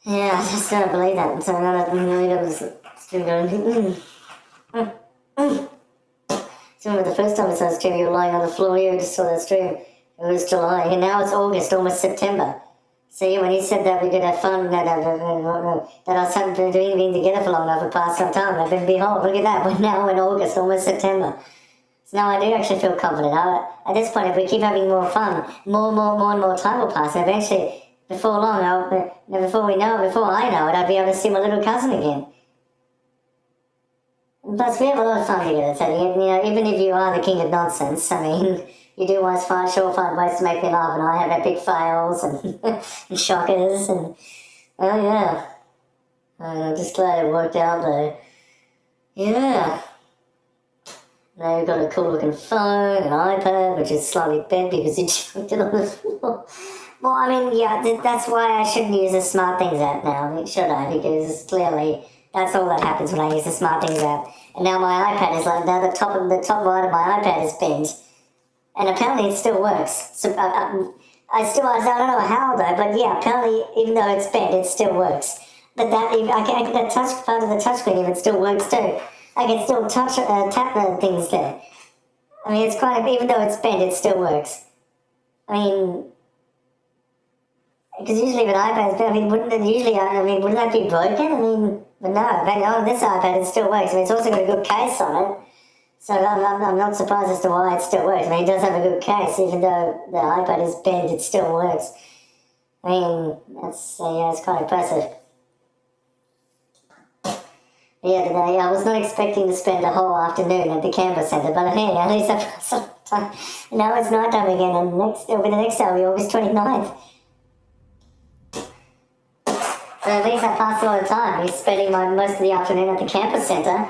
Yeah, I just don't believe that. So I was still going, So remember the first time I saw the stream, you were lying on the floor, you just saw that stream. It was July, and now it's August, almost September. See, when he said that we could have fun, that us haven't been together for long enough to pass some time, I've been, behold, look at that, we're now in August, almost September. So now I do actually feel confident. At this point, if we keep having more fun, more and more time will pass, and eventually, before long, before I know it, I'll be able to see my little cousin again. Plus, we have a lot of fun together, so, even if you are the king of nonsense, I mean, you do always find ways to make me laugh, and I have epic fails and, and shockers, and, oh yeah. I'm just glad it worked out, though. Yeah. Now you've got a cool looking phone, an iPad, which is slightly bent because you chucked it on the floor. Well, I mean, yeah, that's why I shouldn't use the Smart Things app now, should I? Because clearly that's all that happens when I use the Smart Things app. And now my iPad is like, now the top right of my iPad is bent. And apparently it still works. So I don't know how though, but yeah, apparently even though it's bent, it still works. But that touch part of the touchscreen even still works too. I can still tap the things there. I mean, it's kind of, even though it's bent, it still works. I mean, because usually with iPads, wouldn't that be broken? I mean, but no, on this iPad it still works. I mean, it's also got a good case on it. So I'm not surprised as to why it still works. I mean, it does have a good case, even though the iPad is bent, it still works. I mean, it's quite impressive. Yeah, today I was not expecting to spend a whole afternoon at the Canberra Centre, but hey, at least I've got some time. Now it's night time again, and it'll be the next day, will be August 29th. But at least I passed all the time. He's spending most of the afternoon at the campus centre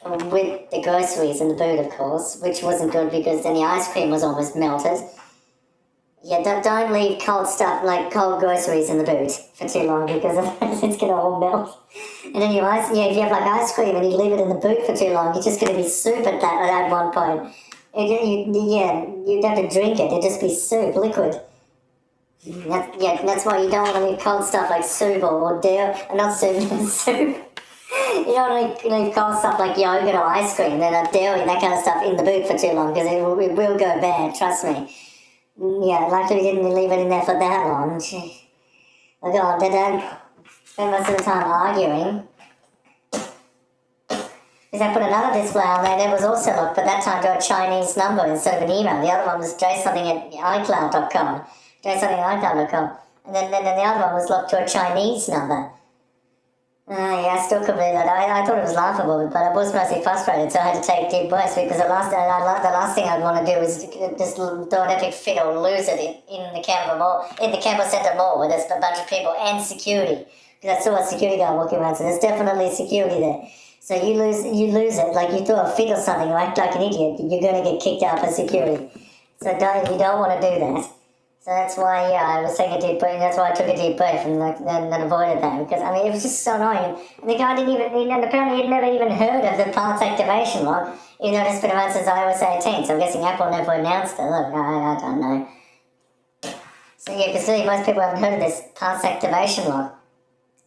with the groceries in the boot, of course, which wasn't good because then the ice cream was almost melted. Yeah, don't leave cold stuff, like cold groceries in the boot for too long because it's going to all melt. And then if you have like ice cream and you leave it in the boot for too long, you're just going to be soup at one point. You'd have to drink it, it'd just be soup, liquid. That's why you don't want to leave cold stuff like soup or dairy, not soup, soup. You don't want to leave cold stuff like yogurt or ice cream, then dairy, that kind of stuff in the boot for too long because it will go bad, trust me. Yeah, luckily we didn't leave it in there for that long. Oh God, they don't spend most of the time arguing. Because I put another display on there that was also locked, but that time to a Chinese number instead of an email. The other one was something at iCloud.com. Something at iCloud.com. And then the other one was locked to a Chinese number. Yeah, I still couldn't believe that. I thought it was laughable, but I was mostly frustrated, so I had to take deep breaths because the last thing I'd want to do is just throw an epic fit or lose it in the Canberra Centre Mall where there's a bunch of people and security. Because I saw a security guard walking around, so there's definitely security there. So you lose it, like you throw a fit or something, you act like an idiot, you're going to get kicked out for security. So you don't want to do that. So that's why, I was taking a deep breath, and that's why I took a deep breath and then avoided that, because, I mean, it was just so annoying. And the guy and apparently he'd never even heard of the parts activation lock, even though it's been around since iOS 18, so I'm guessing Apple never announced it. Look, I don't know. So yeah, because really most people haven't heard of this parts activation lock.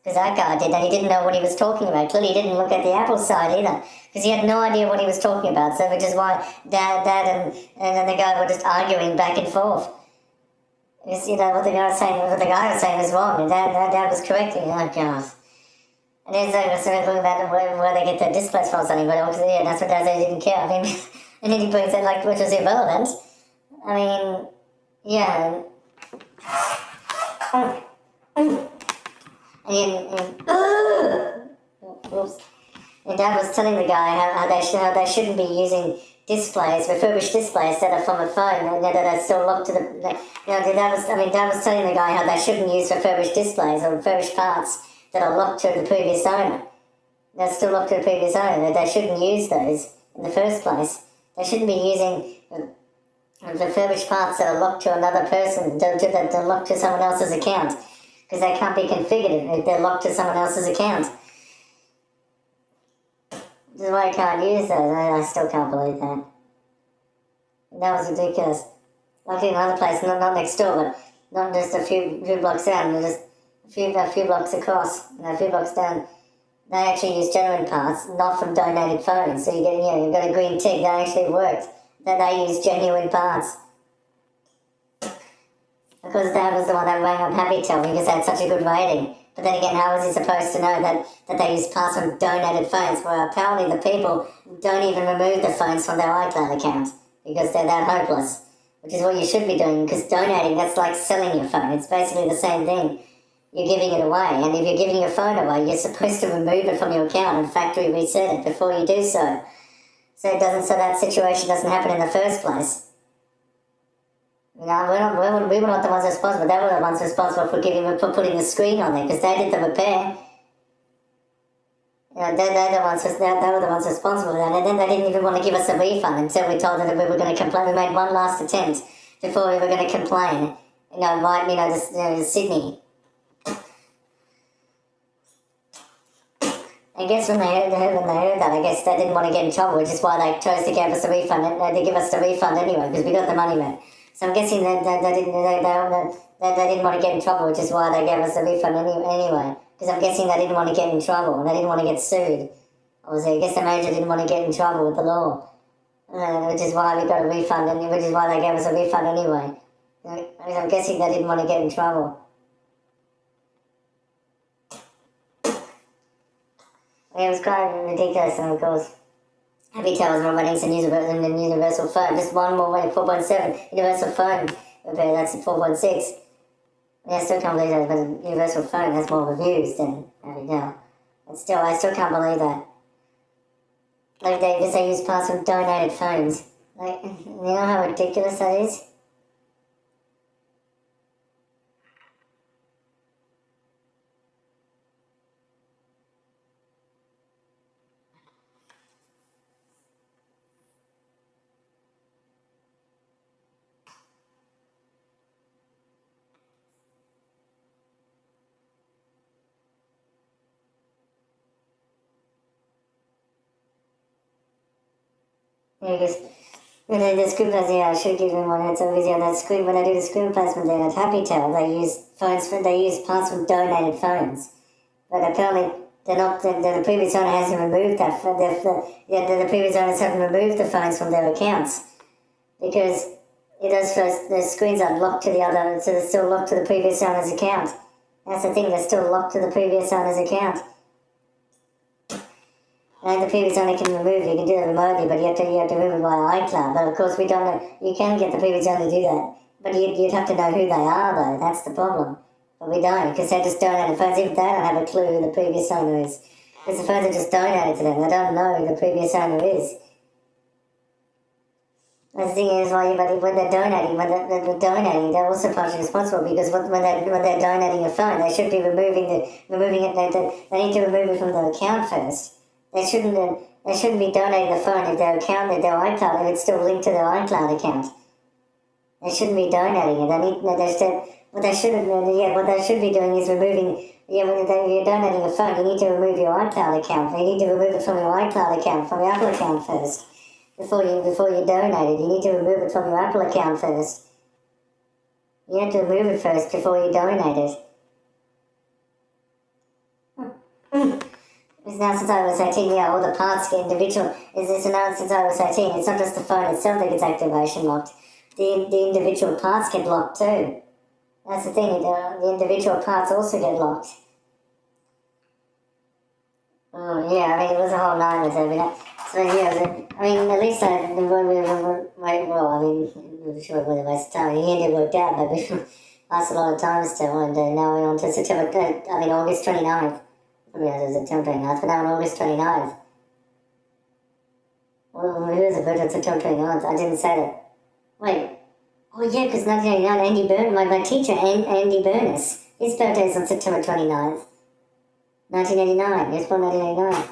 Because that guy did, and he didn't know what he was talking about. Clearly he didn't look at the Apple side either, because he had no idea what he was talking about, so which is why Dad and the guy were just arguing back and forth. Because, what the guy was saying was wrong, and Dad was correcting. Oh, God. And then they were talking about where they get their displays from or something, but yeah, that's what Dad said, he didn't care. I mean, and then he brings it, which was irrelevant. I mean, yeah. And Dad was telling the guy how they shouldn't be using refurbished displays that are from a phone that are still locked to the. Dad was telling the guy how they shouldn't use refurbished displays or refurbished parts that are locked to the previous owner. They're still locked to the previous owner. They shouldn't use those in the first place. They shouldn't be using refurbished parts that are locked to another person, that are locked to someone else's account, because they can't be configured if they're locked to someone else's account. This is why I can't use those. I still can't believe that. That was ridiculous. Luckily another place, not next door, but not just a few blocks out, and a few blocks across, a few blocks down, they actually use genuine parts, not from donated phones. So you get, you've got a green tick, that actually worked. That they use genuine parts. Because Dad was the one that rang up HappyTel because they had such a good rating. But then again, how was he supposed to know that they use parts from donated phones? Well, apparently the people don't even remove the phones from their iCloud account because they're that hopeless. Which is what you should be doing, because donating, that's like selling your phone. It's basically the same thing. You're giving it away, and if you're giving your phone away, you're supposed to remove it from your account and factory reset it before you do so. So that situation doesn't happen in the first place. We were not the ones responsible. They were the ones responsible for putting the screen on there, because they did the repair. They were the ones responsible for that, and then they didn't even want to give us a refund until we told them that we were going to complain. We made one last attempt before we were going to complain. Sydney. I guess when they heard that, I guess they didn't want to get in trouble, which is why they chose to give us a refund. They give us the refund anyway, because we got the money back. So I'm guessing that they didn't want to get in trouble, which is why they gave us a refund anyway. Because I'm guessing they didn't want to get in trouble, and they didn't want to get sued. Obviously, I guess the manager didn't want to get in trouble with the law, which is why we got a refund, and which is why they gave us a refund anyway. I'm guessing they didn't want to get in trouble. It was quite ridiculous, and of course, HappyTel was running some universal phone. Just one more way, 4.7 universal phone repair. That's 4.6. Yeah, I still can't believe that, but a universal phone has more reviews than HappyTel. But still, I still can't believe that. Like they use parts from donated phones. Like, you know how ridiculous that is? Yeah, because when I do the screen placement, I should give them one heads up because that screen, when I do the screen placement there at HappyTel, they use parts from donated phones. But apparently the previous owner hasn't removed that. The previous owners haven't removed the phones from their accounts because the screens are locked to the other, so they're still locked to the previous owner's account. That's the thing, they're still locked to the previous owner's account. And the previous owner can remove it, you can do it remotely, but you have to remove it via iCloud. But of course we don't know, you can get the previous owner to do that. But you'd have to know who they are though, that's the problem. But we don't, because they're just donated phones, even they don't have a clue who the previous owner is. Because the phones are just donated to them, they don't know who the previous owner is. And the thing is, when they're donating, they're also partially responsible, because when they're donating a phone, they should be removing it, they need to remove it from their account first. They shouldn't be donating the phone if their iCloud, if it's still linked to their iCloud account. They shouldn't be donating it. What they should be doing is removing. Yeah, if you're donating a phone, you need to remove your iCloud account. You need to remove it from your iCloud account, from your Apple account first, before you donate it. You need to remove it from your Apple account first. You have to remove it first before you donate it. It's now since I was 18, all the parts get individual. It's now since I was 18, it's not just the phone itself that gets activation locked. The individual parts get locked too. That's the thing, the individual parts also get locked. Oh yeah, it was a whole night with everything. So yeah, at least I'm sure it was a waste of time. He ended worked out, but we lost a lot of time still, and now we're on to August 29th. Yeah, it was September 29th, but now on August 29th. Well, who is it? But it's September 29th. I didn't say that. Wait. Oh, yeah, because 1989, Andy Byrne, my teacher, Andy Burness, his birthday is on September 29th. 1989. He was born 1989.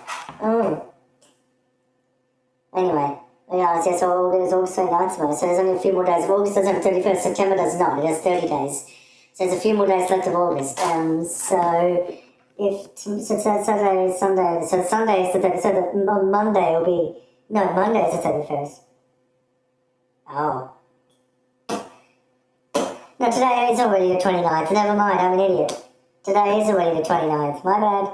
Oh. Anyway. Yeah, so it was August 29th tomorrow, so there's only a few more days. August doesn't have 31st. September does not. It has 30 days. So there's a few more days left of August. So Saturday, Sunday, so Sunday is the 31st, so Monday will be, no, Monday is the 31st. Oh. No, today is already the 29th, never mind, I'm an idiot. Today is already the 29th. My bad.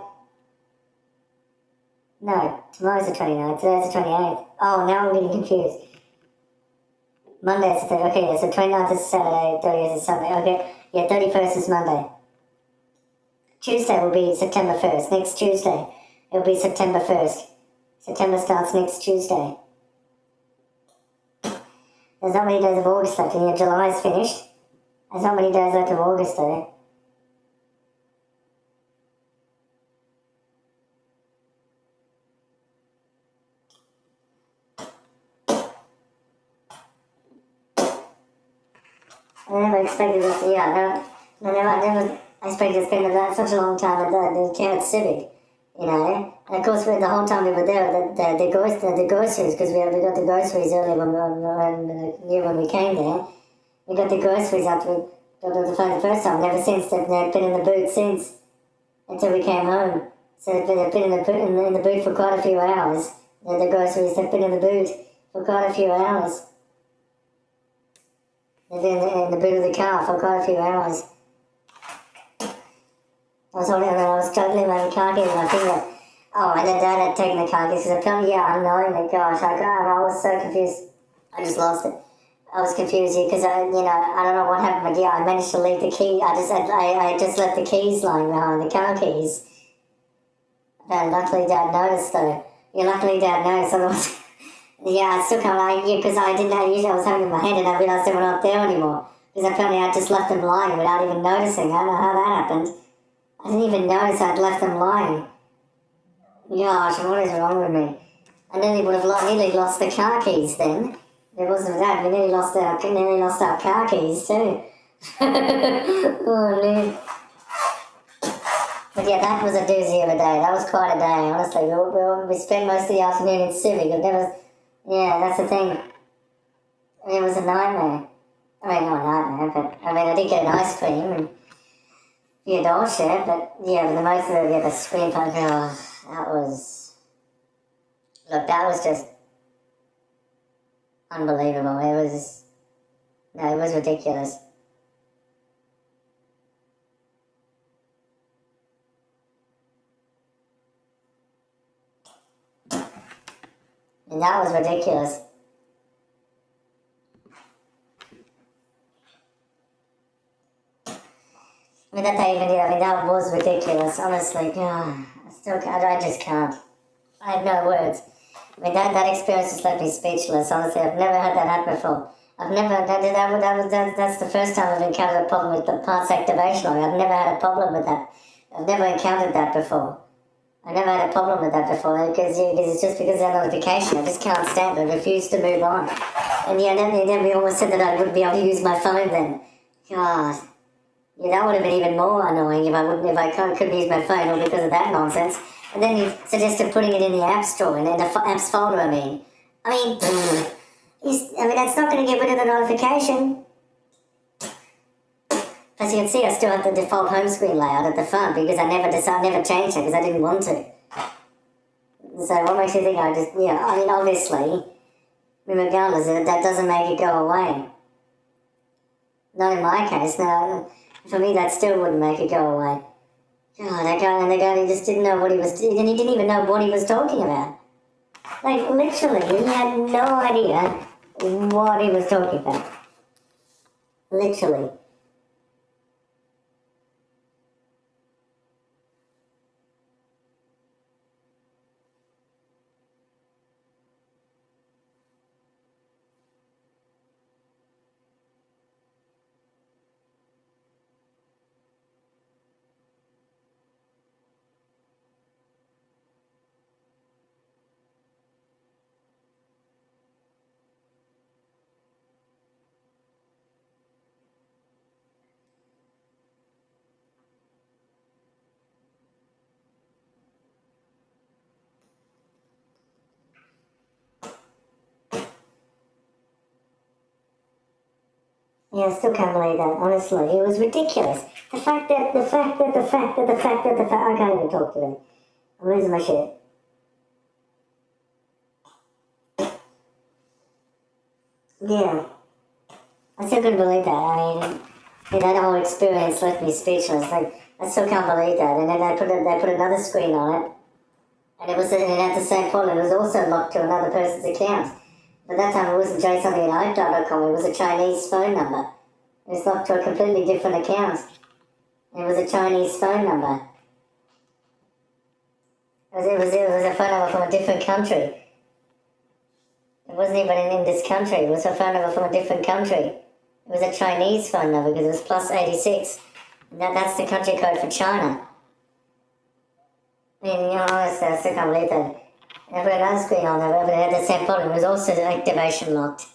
No, tomorrow's the 29th. Today's the 28th. Oh, now I'm getting confused. Monday's the 30th. Okay, yeah, so 29th is Saturday, 30th is Sunday. Okay, yeah, 31st is Monday. Tuesday will be September 1st. Next Tuesday, it'll be September 1st. September starts next Tuesday. There's not many days of August left, and yet July's finished. There's not many days left of August, though. I never expected this, yeah, I never expected to spend such a long time at the Carrot Civic, you know. And of course, the whole time we were there, the groceries, because we got the groceries earlier when we came there. We got the groceries after we got on the phone the first time. Never since, they've been in the boot since, until we came home. So they've been in the boot for quite a few hours. The groceries, they've been in the boot for quite a few hours. They've been in the boot of the car for quite a few hours. I was struggling with the car keys and I think that, oh, and then Dad had taken the car keys because apparently, yeah, unknowingly, gosh, I was so confused. I just lost it. I was confused because I don't know what happened, but yeah, I managed to leave the key. I just left the keys lying behind, the car keys. And luckily Dad noticed though. Yeah, luckily Dad noticed, otherwise, yeah, I still can't, because I didn't know, usually I was having in my head and I realised they were not there anymore. Because apparently I just left them lying without even noticing. I don't know how that happened. I didn't even notice I'd left them lying. Gosh, what is wrong with me? I nearly lost the car keys then. It wasn't that, we nearly lost our car keys too. Oh man. But yeah, that was a doozy of a day. That was quite a day, honestly. We spent most of the afternoon in Civic. Yeah, that's the thing. It was a nightmare. I mean, not a nightmare, but I did get an ice cream and a dog shit, but yeah, but the most of it, yeah, the screen part, that was just unbelievable. It was ridiculous. And that was ridiculous. That was ridiculous, honestly. I just can't. I have no words. That experience just left me speechless, honestly. I've never had that happen before. That's the first time I've encountered a problem with the parts activation. I've never had a problem with that. I've never encountered that before. I never had a problem with that before because it's just because of that notification. I just can't stand it. I refuse to move on. And yeah, then we almost said that I wouldn't be able to use my phone then. God. Yeah, that would have been even more annoying if I couldn't use my phone all because of that nonsense. And then he suggested putting it in the App Store, in the apps folder, that's not going to get rid of the notification. As you can see, I still have the default home screen layout at the front because I never changed it because I didn't want to. So what makes you think obviously, regardless, that doesn't make it go away. Not in my case, no. For me, that still wouldn't make it go away. God, that guy, he just didn't know what he was doing, and he didn't even know what he was talking about. Like, literally, he had no idea what he was talking about. Literally. Yeah, I still can't believe that, honestly. It was ridiculous. The fact that, I can't even talk today. I'm losing my shit. Yeah. I still couldn't believe that. That whole experience left me speechless. Like, I still can't believe that. And then they put another screen on it, and it had the same problem. It was also locked to another person's account. But that time it wasn't jsomething@icloud.com. It was a Chinese phone number. It was locked to a completely different account. It was a Chinese phone number. It was a phone number from a different country. It wasn't even in this country. It was a phone number from a different country. It was a Chinese phone number because it was plus 86. And that's the country code for China. I mean, honestly, I still can't believe that. And I put another screen on there, but it had the same problem. It was also activation locked.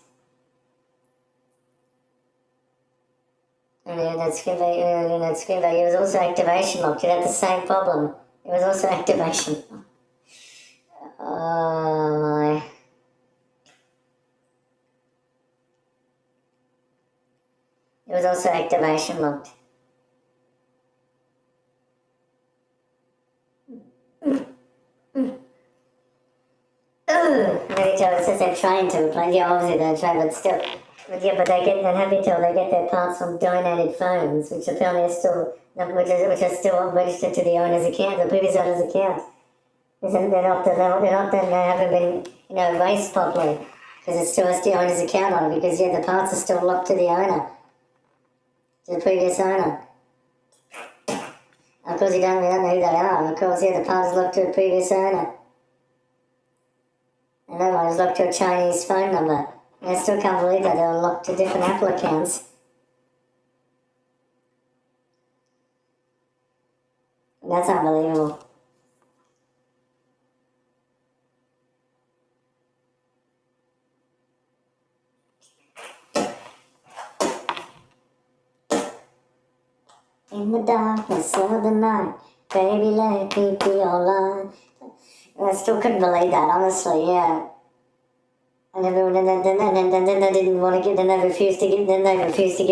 And that screen value, it was also activation locked. It had the same problem. It was also activation locked. Oh my. It was also activation locked. Maybe tell it says they're trying to replace. Yeah, obviously they're trying, but still. But yeah, but they get. I'm happy to tell they get their parts from donated phones, which apparently are still, which are still registered to the owner's account, the previous owner's account. They haven't been, erased properly because it still has the owner's account on it. Because yeah, the parts are still locked to the owner, to the previous owner. Of course, we don't know who they are. Of course, yeah, the part is locked to the previous owner. And that one is locked to a Chinese phone number. And I still can't believe that they were locked to different Apple accounts. That's unbelievable. In the darkness of the night, baby, let me be your light. I still couldn't believe that, honestly, yeah. And then they didn't want to give. Then they refused to give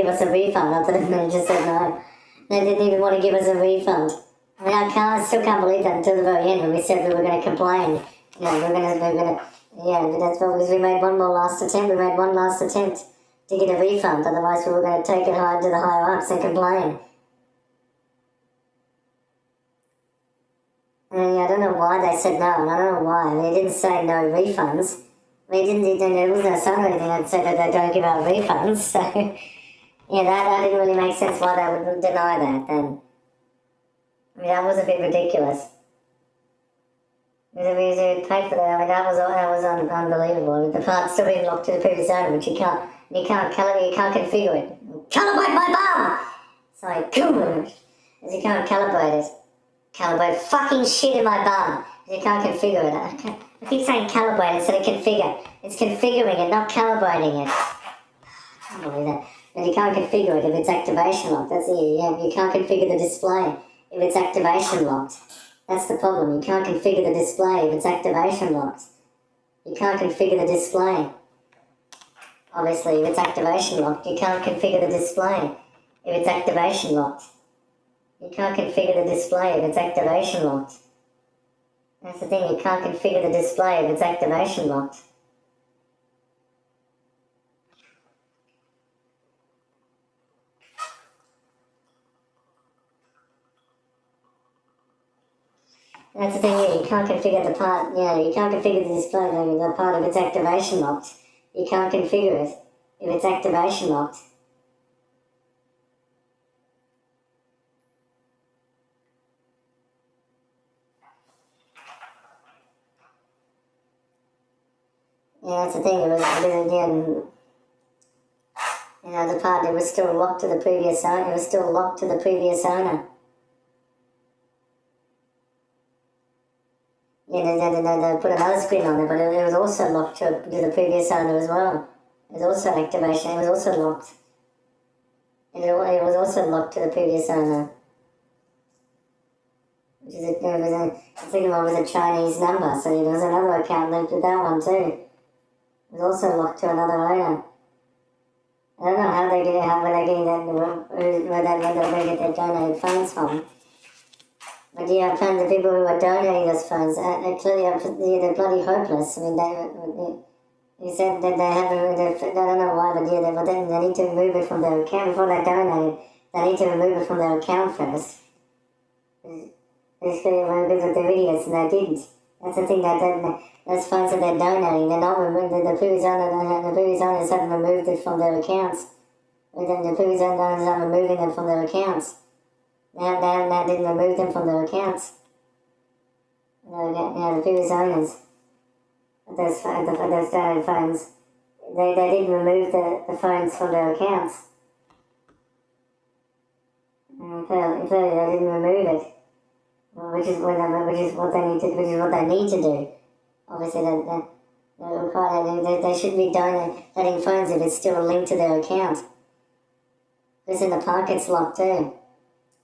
us a refund after the manager said no. They didn't even want to give us a refund. I mean, I still can't believe that until the very end when we said we were going to complain. That's what we made one more last attempt. We made one last attempt to get a refund. Otherwise, we were going to take it high to the higher ups and complain. I don't know why they said no, and I don't know why. I mean, it didn't say no refunds. I mean, there wasn't a sign or anything that said that they don't give out refunds, so, yeah, that didn't really make sense why they would deny that then. I mean, that was a bit ridiculous. Because we paid for that, I mean, that was unbelievable. The part's still being locked to the previous owner, but you can't configure it. Calibrate my bum! It's like, because you can't calibrate it. Calibrate fucking shit in my bum. You can't configure it. I keep saying calibrate instead of configure. It's configuring it, not calibrating it. I can't believe that. But you can't configure it if it's activation locked. That's it. Yeah, you can't configure the display if it's activation locked. That's the problem. You can't configure the display if it's activation locked. You can't configure the display. Obviously, if it's activation locked, you can't configure the display if it's activation locked. You can't configure the display if it's activation locked. That's the thing, you can't configure the display if it's activation locked. That's the thing, yeah, you can't configure the part, you can't configure the display, I mean, the part if it's activation locked. You can't configure it if it's activation locked. Yeah, that's the thing, the part that was still locked to the previous owner, it was still locked to the previous owner. Yeah, they put another screen on there, but it was also locked to the previous owner as well. It was also activation, it was also locked. It was also locked to the previous owner. The second one was a Chinese number, so there was another account linked with that one too. It was also locked to another owner. I don't know how they get it, where they get their donated phones from. But yeah, I found the people who are donating those phones, they're bloody hopeless. I mean, you said that they I don't know why, but yeah, they need to remove it from their account before they donate it. They need to remove it from their account first. These people were because they're idiots and they didn't. That's the thing, those phones that they're donating, they're not removing, the previous owners haven't removed it from their accounts. The previous owners aren't removing them from their accounts. They didn't remove them from their accounts. The previous owners of those donated phones, they didn't remove the phones from their accounts. Clearly they didn't remove it. Which is what they need to do. Obviously, they should be donating phones if it's still linked to their account. Because then the pocket's locked too.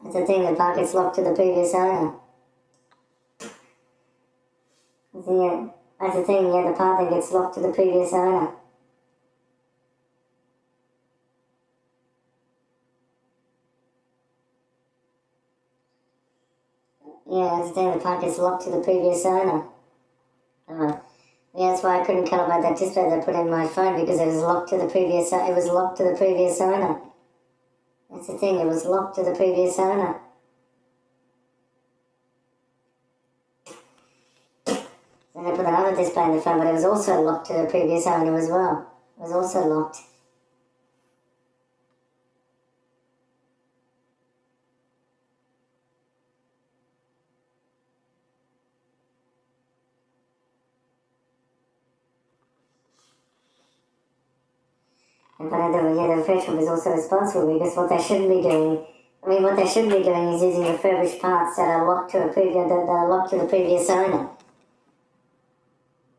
That's the thing, the pocket's locked to the previous owner. That's the thing, the pocket gets locked to the previous owner. That's the thing, the pocket's locked to the previous owner. That's why I couldn't calibrate that display that I put in my phone, because it was locked to the previous owner. That's the thing, it was locked to the previous owner. Then I put another display in the phone, but it was also locked to the previous owner as well. It was also locked. But the repair shop is also responsible, because what they shouldn't be doing, is using refurbished parts that are locked to the previous owner.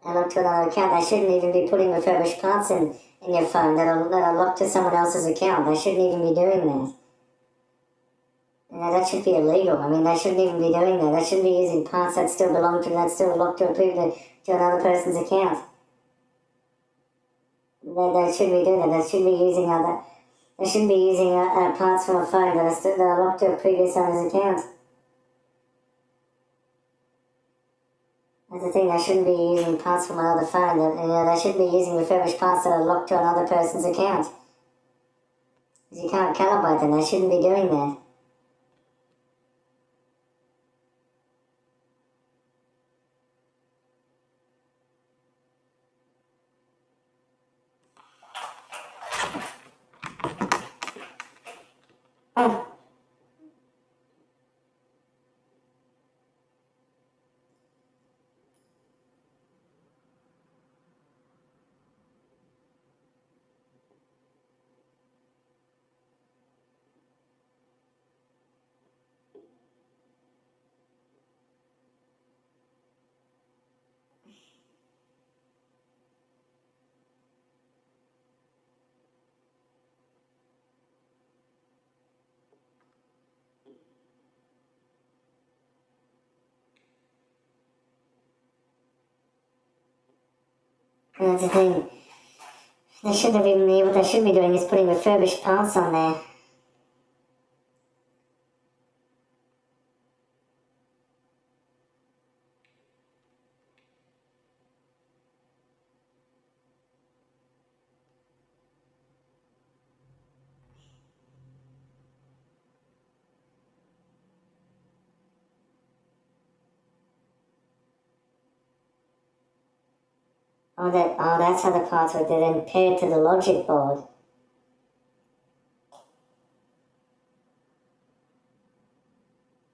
And locked to another account. They shouldn't even be putting refurbished parts in your phone that are locked to someone else's account. They shouldn't even be doing that. That should be illegal. They shouldn't even be doing that. They shouldn't be using parts that still belong to, that still locked to another person's account. They shouldn't be doing that. They shouldn't be using parts from a phone that are locked to a previous owner's account. That's the thing. They shouldn't be using parts from another phone. They shouldn't be using refurbished parts that are locked to another person's account. Because you can't calibrate them. They shouldn't be doing that. And that's the thing. What they should be doing is putting refurbished parts on there. That's how the parts work. They're then paired to the logic board.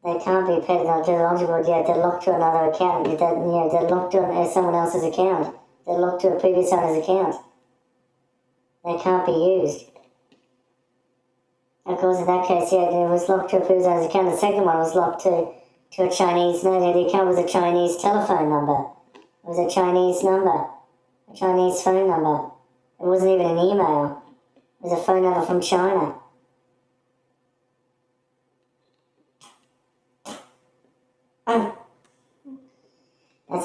They can't be paired to the logic board yet. They're locked to another account. They're locked to someone else's account. They're locked to a previous owner's account. They can't be used. Of course, in that case, it was locked to a previous owner's account. The second one was locked to a Chinese. No, the account was a Chinese telephone number. It was a Chinese number. A Chinese phone number. It wasn't even an email. It was a phone number from China. That's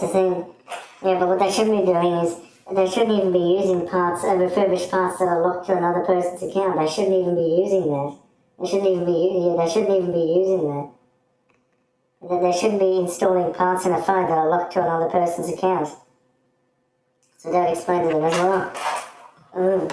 the thing. But what they shouldn't be doing is, they shouldn't even be using refurbished parts that are locked to another person's account. They shouldn't even be using that. They shouldn't even be using that. They shouldn't be installing parts in a phone that are locked to another person's account. So that explains to them as well.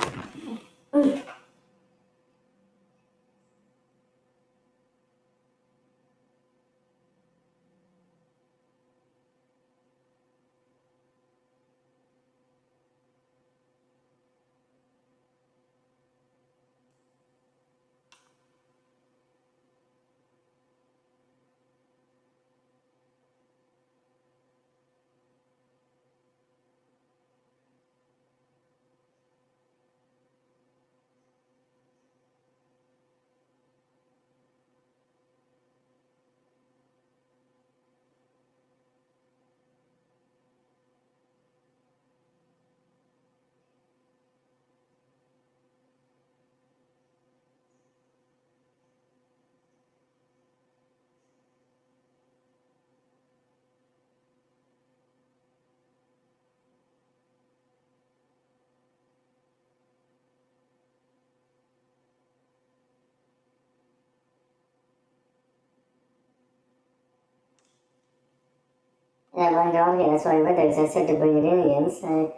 Yeah, mine don't get. That's why I went there, because I said to bring it in again. So,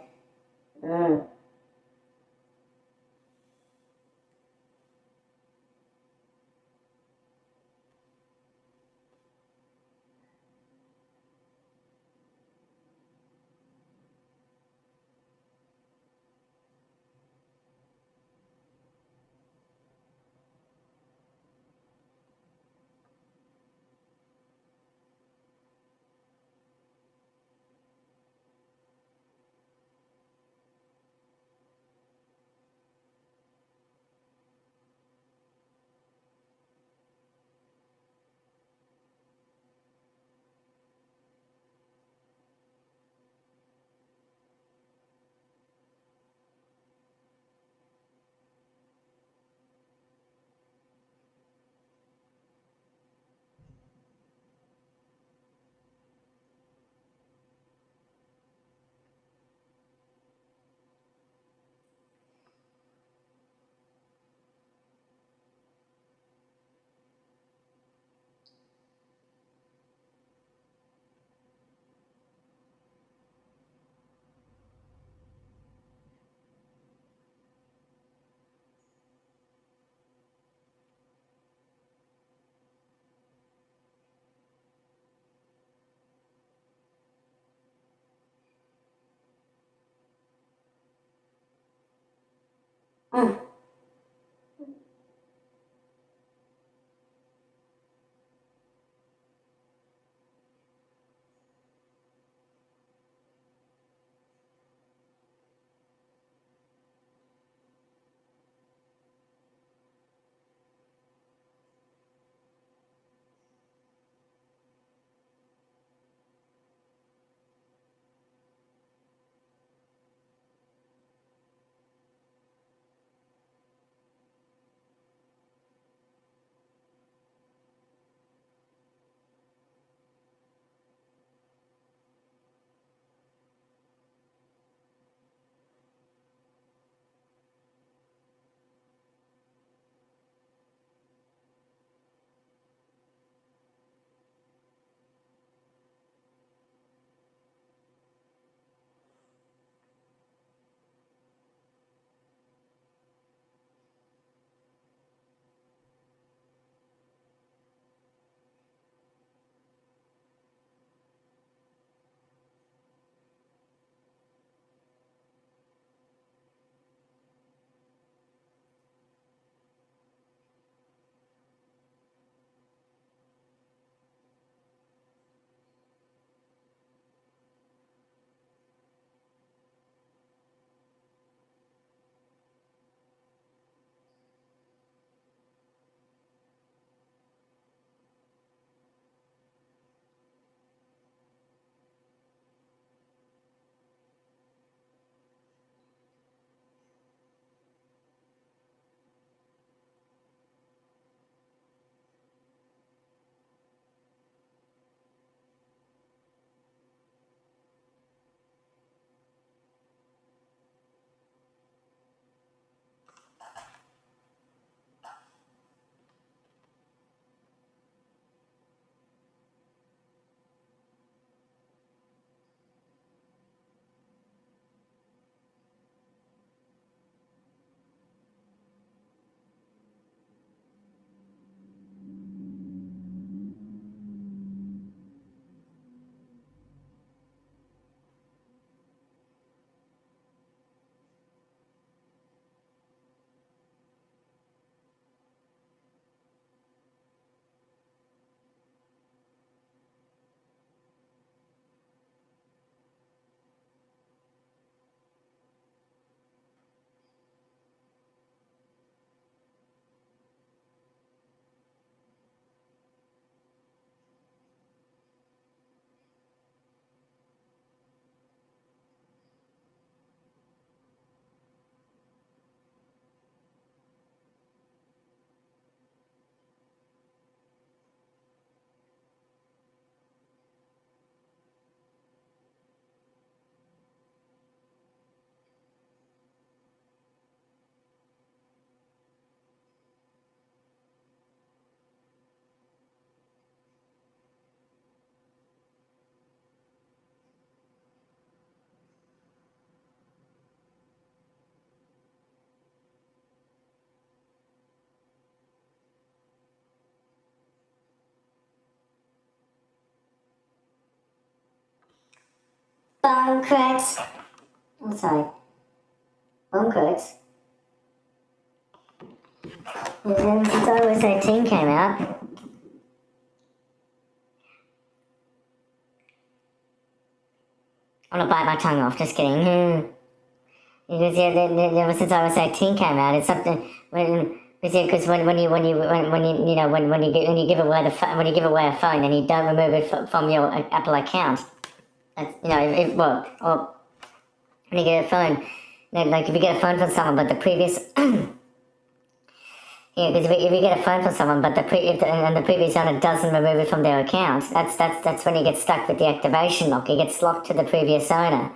bone cracks. I'm sorry. Bone cracks. And since iOS 18 came out, I'm gonna bite my tongue off, just kidding. Because ever since iOS 18 came out, it's something because when you give away a phone and you don't remove it from your Apple account, or when you get a phone, like if you get a phone from someone but the previous because if you get a phone from someone but the previous owner doesn't remove it from their account, that's when you get stuck with the activation lock. It gets locked to the previous owner.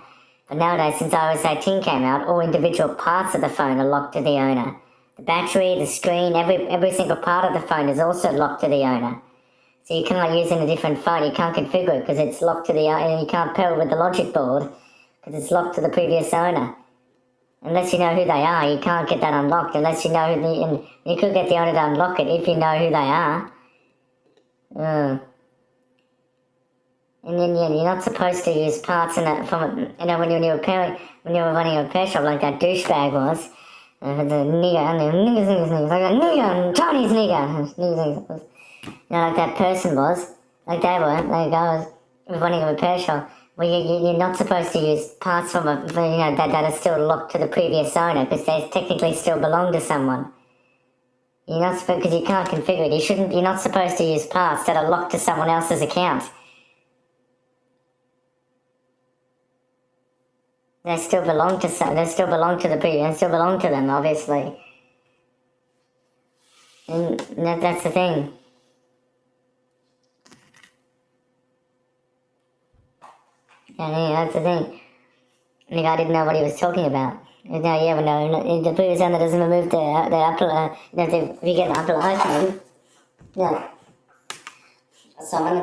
But nowadays, since iOS 18 came out, all individual parts of the phone are locked to the owner. The battery, the screen, every single part of the phone is also locked to the owner. So you cannot use a different phone. You can't configure it because it's locked to the owner, and you can't pair it with the logic board because it's locked to the previous owner. Unless you know who they are, you can't get that unlocked. Unless you know and you could get the owner to unlock it if you know who they are. And then you're not supposed to use parts in it from when you were running a repair shop like that douchebag was. The nigger, Chinese nigger, like that person was, like they were, like I was running a repair shop. Well, you're not supposed to use parts from that are still locked to the previous owner because they technically still belong to someone. You're not supposed, because you can't configure it. You're not supposed to use parts that are locked to someone else's account. They still belong to the previous. They still belong to them, obviously. And that's the thing. That's the thing. I didn't know what he was talking about. Now you ever know, the previous owner doesn't remove the Apple, if you get an Apple iPhone, someone,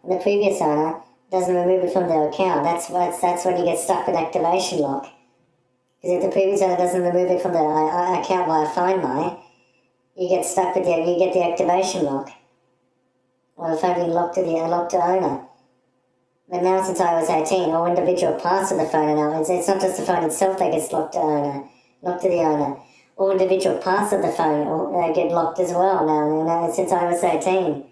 the previous owner doesn't remove it from their account. That's when you get stuck with activation lock. Because if the previous owner doesn't remove it from their account via Find My, you get stuck with you get the activation lock. Or the phone being locked to owner. But now since iOS 18, all individual parts of the phone are now, it's not just the phone itself that gets locked to the owner. All individual parts of the phone get locked as well now since iOS 18.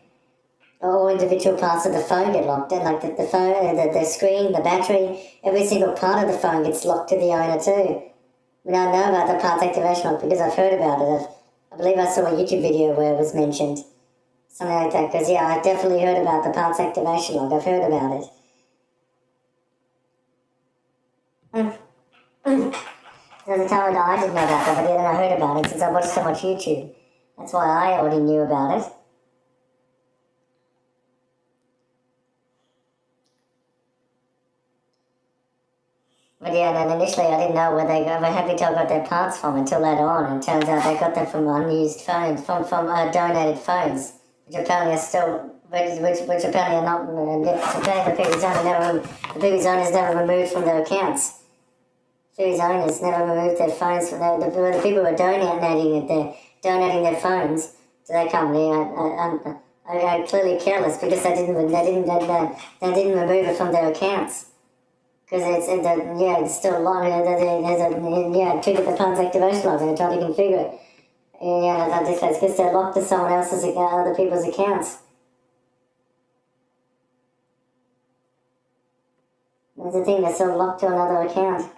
All individual parts of the phone get locked, and like the phone, the screen, the battery, every single part of the phone gets locked to the owner too. I know about the parts activation lock because I've heard about it. I believe I saw a YouTube video where it was mentioned. Something like that, because I definitely heard about the parts activation lock. I've heard about it. There's a time I didn't know about that, but then I heard about it since I watched so much YouTube. That's why I already knew about it. But and initially I didn't know where they had got their parts from until later on, and it turns out they got them from unused phones, from donated phones, which apparently are still, which apparently are not, the previous owners never removed from their accounts. Previous owners never removed their phones from the people who were donating their phones to their company are clearly careless because they didn't remove it from their accounts. Because it's still long. Triggered the parts activation lock and they're trying to configure it. It's because they're locked to someone else's other people's accounts. That's the thing, they're still locked to another account.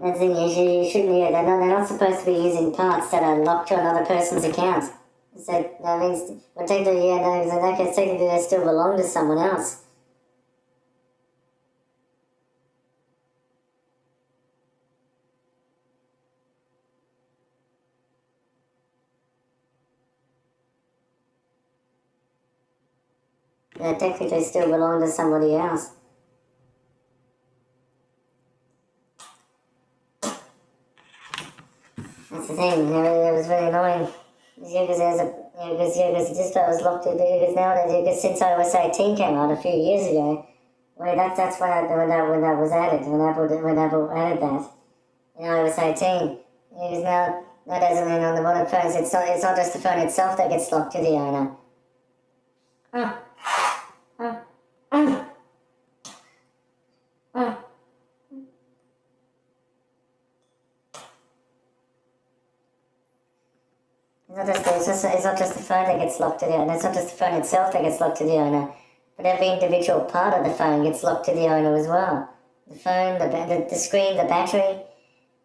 The thing is, you shouldn't. They're not supposed to be using parts that are locked to another person's account. So that means, technically, technically they still belong to someone else. They technically still belong to somebody else. That's the thing, it was very annoying. Because I was locked in, because nowadays, because since iOS 18 came out a few years ago, Wait, that's when that was added. When Apple added that in iOS 18. Because now that doesn't mean on the modern phones. It's not just the phone itself that gets locked to the owner. It's not just the phone that gets locked to the owner. It's not just the phone itself that gets locked to the owner. But every individual part of the phone gets locked to the owner as well. The phone, the screen, the battery,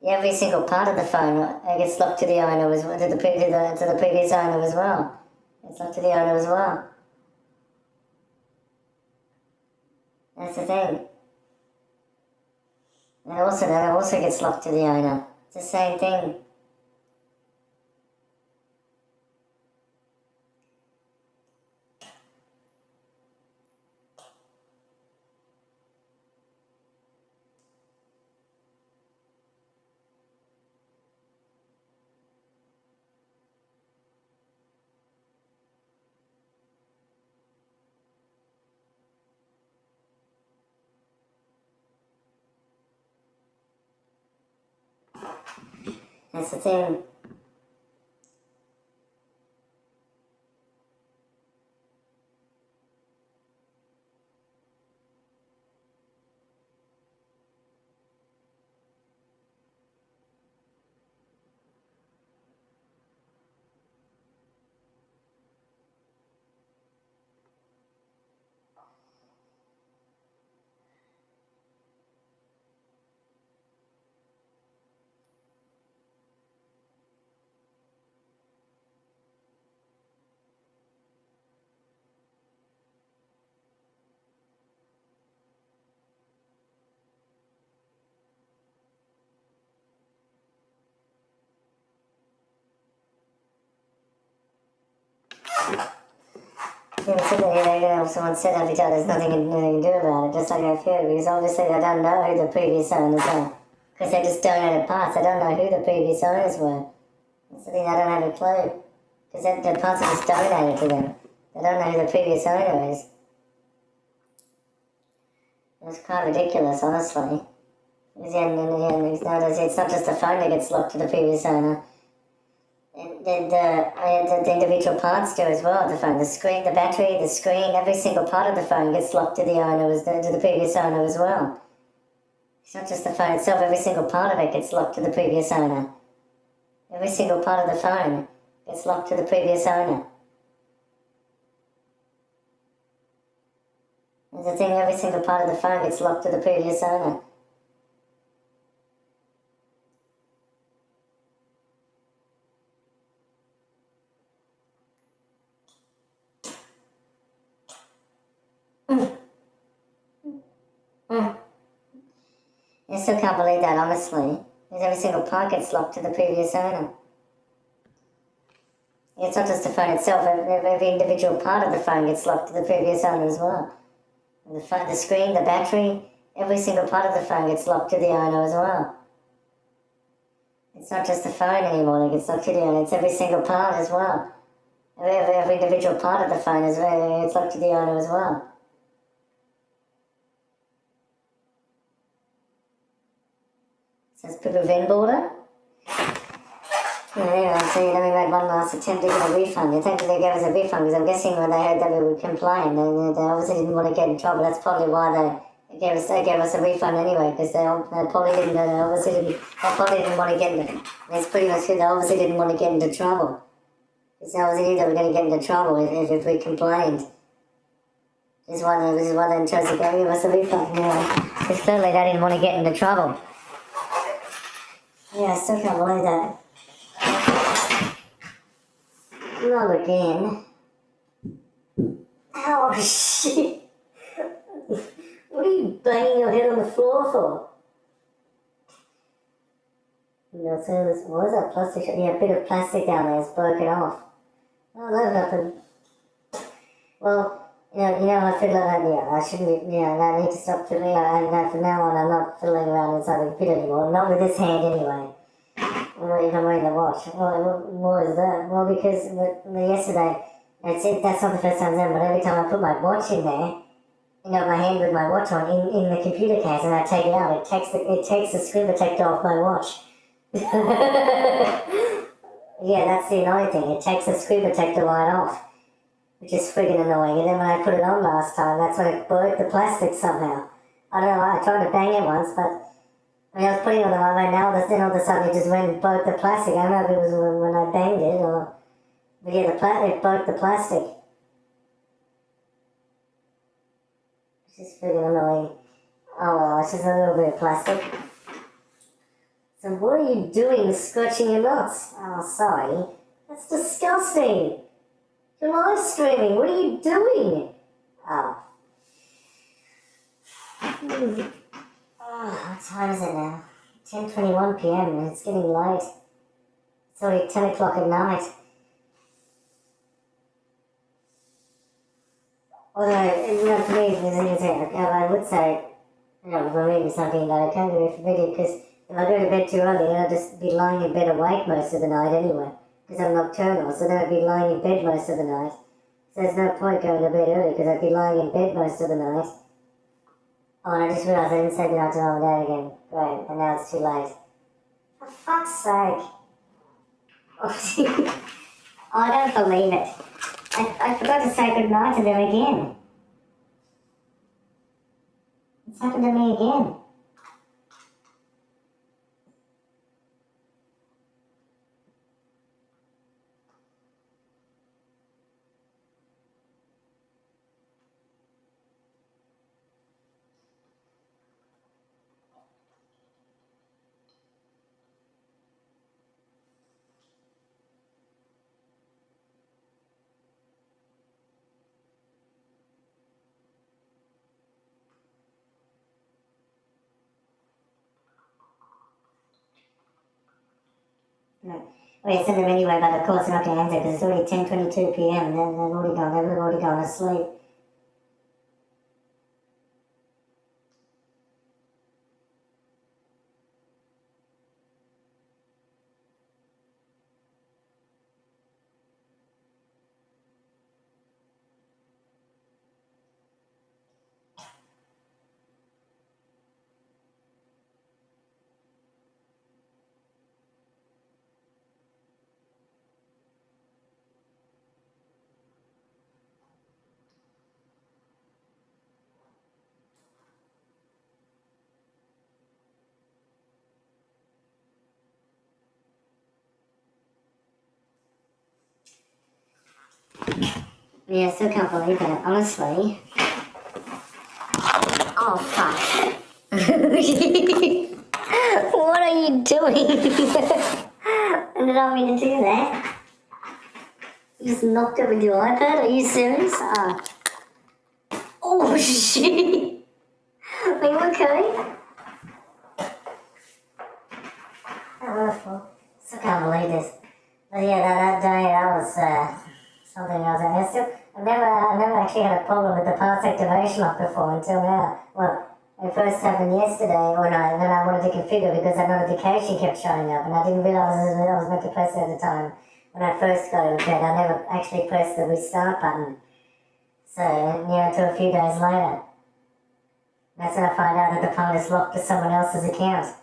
every single part of the phone gets locked to the owner as well, to the previous owner as well. It's locked to the owner as well. That's the thing. And that also gets locked to the owner. It's the same thing. That's the thing. Someone said every time there's nothing you can do about it, just like I feel, because obviously they don't know who the previous owners are. Because they just donated parts, they don't know who the previous owners were. That's the thing, they don't have a clue. Because the parts are just donated to them. They don't know who the previous owner is. It's quite ridiculous, honestly. Because it's not just the phone that gets locked to the previous owner. The individual parts do as well. The phone, the screen, the battery, the screen, every single part of the phone gets locked to the owner, to the previous owner as well. It's not just the phone itself. Every single part of it gets locked to the previous owner. Every single part of the phone gets locked to the previous owner. That's the thing. Every single part of the phone gets locked to the previous owner. I still can't believe that, honestly. Because every single part gets locked to the previous owner. It's not just the phone itself, every individual part of the phone gets locked to the previous owner as well. The screen, the battery, every single part of the phone gets locked to the owner as well. It's not just the phone anymore that gets locked to the owner, it's every single part as well. Every individual part of the phone is locked to the owner as well. Says VIN border. Anyway, so then we made one last attempt to get a refund. They think they gave us a refund because I'm guessing when they heard that we would complain, they obviously didn't want to get in trouble. That's probably why they gave us a refund anyway, because they probably didn't want to get into. It's pretty much true. They obviously didn't want to get into trouble. Because they obviously knew they were going to get into trouble if we complained. This is why they chose to give us a refund. Because clearly they didn't want to get into trouble. Yeah, I still can't believe that. Not again. Oh, shit. What are you banging your head on the floor for? What is that plastic? Yeah, a bit of plastic down there is broken off. Oh, that's nothing. Well, I feel like I shouldn't be, I need to stop fiddling. From now on, I'm not fiddling around inside the computer anymore. Not with this hand, anyway. If I'm wearing the watch. Why is that? Well, because yesterday, that's not the first time I've done it, but every time I put my watch in there, my hand with my watch on in the computer case, and I take it out. It takes the screen protector off my watch. Yeah, that's the annoying thing. It takes the screen protector right off, which is friggin' annoying. And then when I put it on last time, that's when it broke the plastic somehow. I don't know. I tried to bang it once, but I was putting it on the right now. Then all of a sudden it just went and broke the plastic. I don't know if it was when I banged it or, but yeah, it broke the plastic. It's just friggin' annoying. Oh well, it's just a little bit of plastic. So what are you doing scratching your nuts? Oh, sorry. That's disgusting. You're live streaming. What are you doing? Oh. Oh, what time is it now? 10:21 p.m. and it's getting late. It's already 10 o'clock at night. Although, for me, I would say, for me, it's something that I can't do it for video, because if I go to bed too early, then I'll just be lying in bed awake most of the night anyway, because I'm nocturnal, so then I'd be lying in bed most of the night. So there's no point going to bed early, because I'd be lying in bed most of the night. Oh, and I just realised I didn't say goodnight to Mum and Dad again. Great, and now it's too late. For fuck's sake. Oh, I don't believe it. I forgot to say goodnight to them again. It's happened to me again. No. Well, I sent them anyway, but of course they're not going to answer because it's already 10:22 p.m. and they've already gone to sleep. Yeah, I still can't believe that, honestly. Oh, fuck. What are you doing? I did not mean to do that. You just knocked it with your iPad? Are you serious? Oh, shit. Are you okay? Oh, still can't believe this. But yeah, that day, that was something else. I never actually had a problem with the pass activation lock before until now. Well, it first happened yesterday, then I wanted to configure because that notification kept showing up, and I didn't realise I was meant to press it at the time. When I first got it repaired, I never actually pressed the restart button. So, until a few days later. That's when I find out that the phone is locked to someone else's account.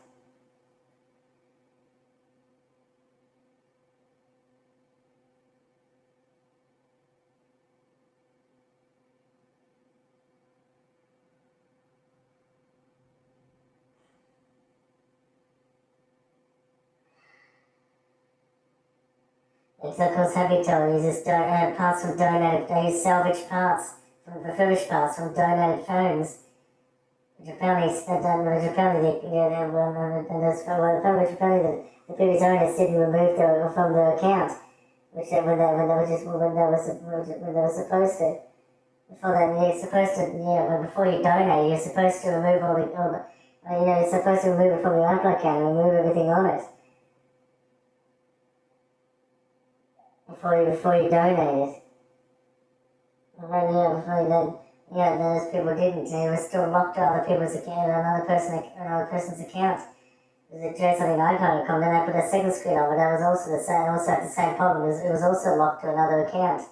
It's of course Habitat uses parts from donated, they use salvage parts, from refurbished parts from donated phones. The previous owners didn't remove them from the account, when they were supposed to. Before then, before you donate, you're supposed to remove you're supposed to remove it from your Apple account and remove everything on it. Before you donate it. And then, those people didn't. They were still locked to other people's account, another person's account. It was a JSonnyNight.com. Then I put a second screen on, but that was also had the same problem. It was also locked to another account.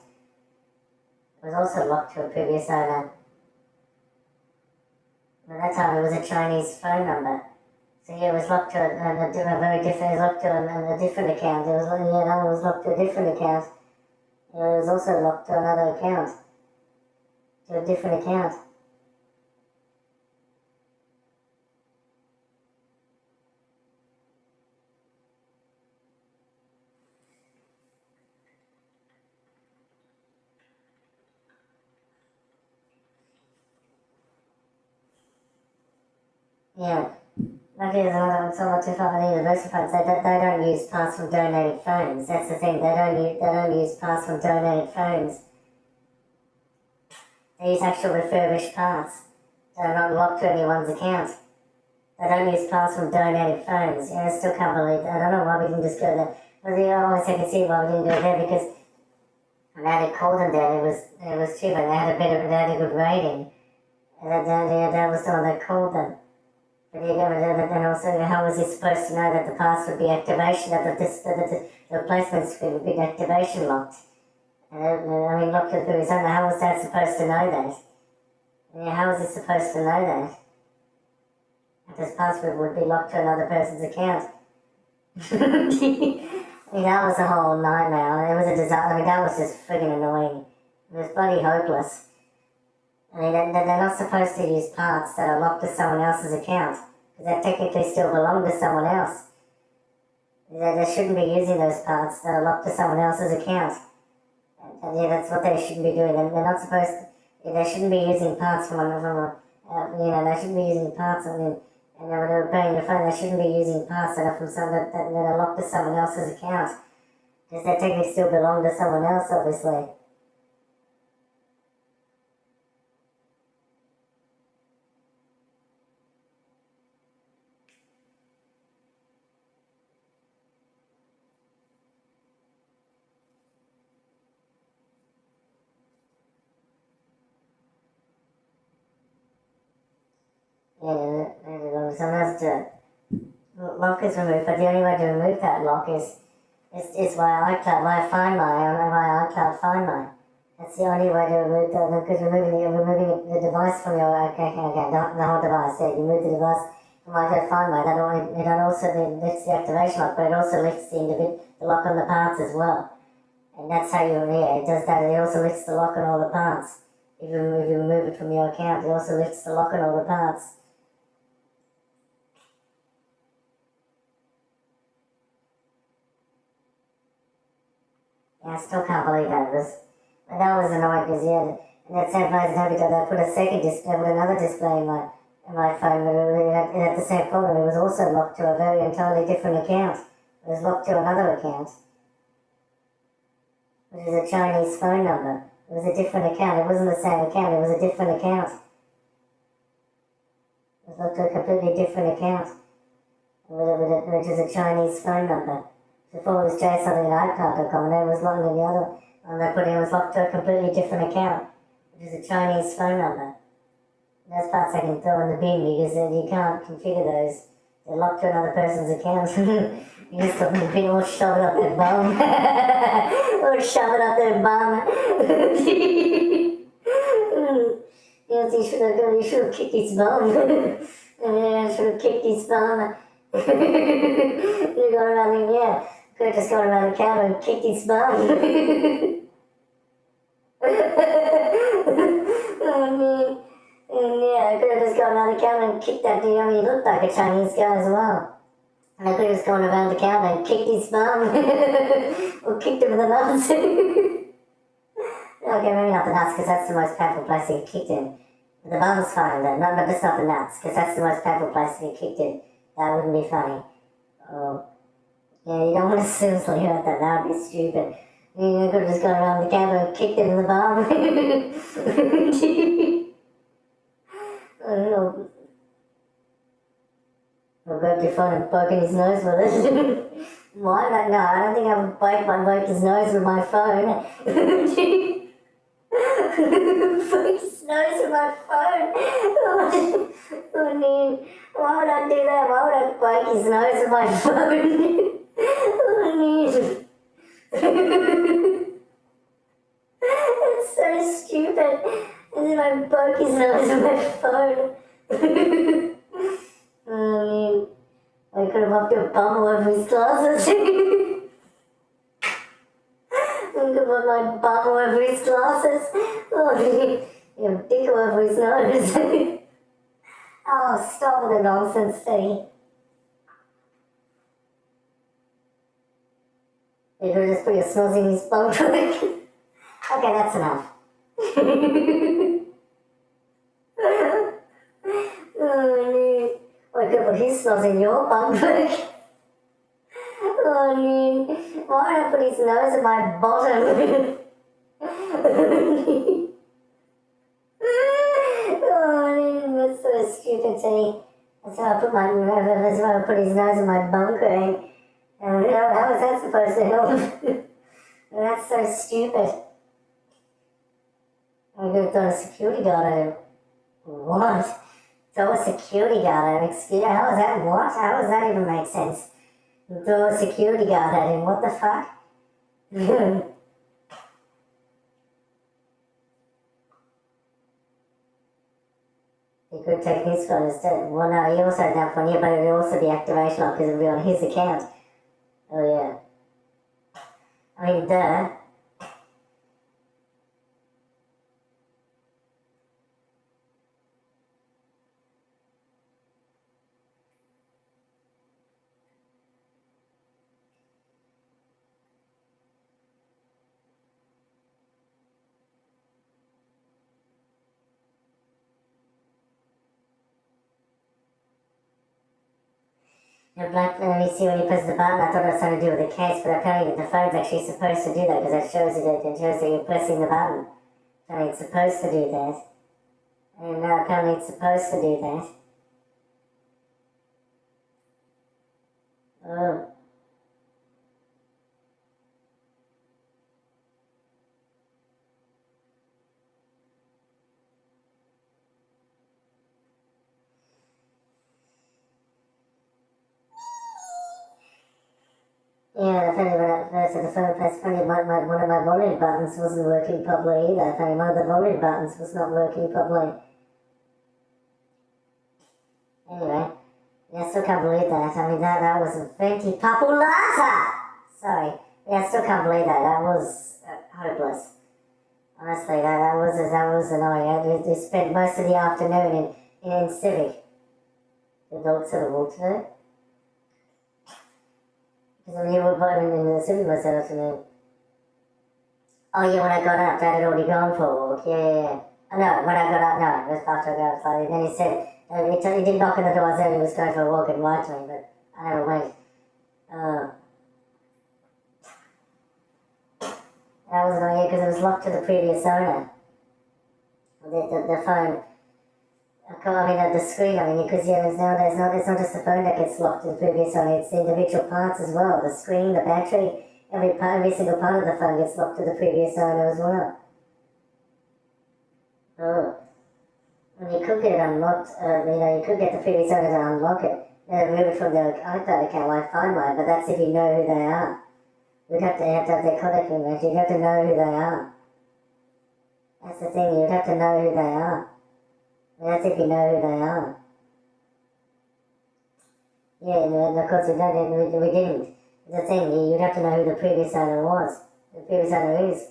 It was also locked to a previous owner. At that time it was a Chinese phone number. So yeah, it was locked to a very different, it was locked to a different account. It was, yeah, that one was locked to a different account. It was also locked to another account. To a different account. Yeah. That is another one, so much if I need university funds. They don't use parts from donated phones. That's the thing. They don't use parts from donated phones. They use actual refurbished parts. They're not locked to anyone's account. They don't use parts from donated phones. Yeah, I still can't believe that. I don't know why we didn't just go there. But I always can see why we didn't go there, because when I had called them there, it was cheaper. They had a good rating. And that was the one that called them. But then also, how was he supposed to know that the pass would be activation, that the replacement screen would be activation locked? I mean, locked through his own. How was Dad supposed to know that? Yeah, how was he supposed to know that? That his password would be locked to another person's account. I mean, that was a whole nightmare. It was a disaster. I mean, that was just friggin' annoying. It was bloody hopeless. I mean, they're not supposed to use parts that are locked to someone else's account, because they technically still belong to someone else. They shouldn't be using those parts that are locked to someone else's account. And yeah, that's what they shouldn't be doing. They're not supposed to, they shouldn't be using parts from they shouldn't be using parts, and when they're paying your phone, they shouldn't be using parts that are from that are locked to someone else's account, because they technically still belong to someone else, obviously. Yeah, sometimes the lock is removed, but the only way to remove that lock is via iCloud, via iCloud Find My. That's the only way to remove that, because removing the device from your the whole device. Yeah, you move the device from iCloud Find My. It also lifts the activation lock, but it also lifts the lock on the parts as well. And that's how it does that. It also lifts the lock on all the parts. If you remove it from your account, it also lifts the lock on all the parts. Yeah, I still can't believe that. That was annoying, because and that same place they put another display in my phone, but it had the same problem. It was also locked to a very entirely different account. It was locked to another account, which is a Chinese phone number. It was a different account. It wasn't the same account. It was a different account. It was locked to a completely different account, which is a Chinese phone number. Before it was something at iCloud.com, and then it was locked to the other, and they put it was locked to a completely different account, which is a Chinese phone number. Those parts I can throw in the bin, because you can't configure those. They're locked to another person's account. You just throw in the bin or shove it up their bum. Or shove it up their bum. You should have kicked his bum. You should have kicked his bum. You got around, yeah. Could have just gone around the counter and kicked his bum. I could have just gone around the counter and kicked that dude. I mean, he looked like a Chinese guy as well. And I could have just gone around the counter and kicked his bum. Or kicked him with the nuts. Okay, maybe not the nuts, because that's the most painful place to get kicked in. But the bum's fine, though. No, just not the nuts, because that's the most painful place to get kicked in. That wouldn't be funny. Oh. Yeah, you don't want to seriously hurt that. That would be stupid. You could have just gone around the counter and kicked him in the bum. I don't know. Or grabbed your phone and broken his nose with it. Why? No, I don't think I would break his nose with my phone. Break his nose with my phone. I mean, why would I do that? Why would I break his nose with my phone? I mean, it's so stupid. And then I broke his nose with my phone. I could have upped your bum over his glasses. I could have put my bum over his glasses. Oh, your dick over his nose. Oh, stop with the nonsense, Teddy. You could just put your snozz in his bum. Okay, that's enough. Oh, I could put his snozz in your bum. Oh, why don't I put his nose at my bottom? Oh, that's so stupid, Teddy. That's why I put his nose in my bum crack. How was that supposed to help? That's so stupid. I'm going to throw a security guard at him. What? Throw a security guard at him? Excuse me, how is that? What? How does that even make sense? Throw a security guard at him? What the fuck? He could take his phone instead. Well, no, he also had that phone, yeah, but it would also be activation lock because it would be on his account. Oh, yeah. I mean, duh. And let me see when you press the button, I thought it was something to do with the case, but apparently the phone's actually supposed to do that because it shows that you're pressing the button. Apparently it's supposed to do that. And apparently it's supposed to do that. Oh. Yeah, apparently when I first had the phone pressed, apparently one of my volume buttons wasn't working properly either. Apparently one of the volume buttons was not working properly. Anyway, yeah, I still can't believe that. I mean, that was venti populata! Sorry. Yeah, I still can't believe that. That was hopeless. Honestly, that was annoying. I just spent most of the afternoon in Civic. The dog sort of walked through. Because when you were voting in the Civic most of the afternoon. Oh yeah, when I got up, Dad had already gone for a walk. Yeah. No, when I got up, no, it was after I got up slightly. Then he said, he did knock on the door, I said he was going for a walk and lied to me, but I never went. That was annoying because it was locked to the previous owner. The phone. I mean, the screen, I mean, because yeah, it's not just the phone that gets locked to the previous owner, it's the individual parts as well. The screen, the battery, every single part of the phone gets locked to the previous owner as well. Oh. And you could get it unlocked, you could get the previous owner to unlock it. Remove it from their iCloud account like FindMy, but that's if you know who they are. You'd have to have their contact information, you'd have to know who they are. That's the thing, you'd have to know who they are. That's if you know who they are. Yeah, and of course we didn't. The thing, you'd have to know who the previous owner was. The previous owner is.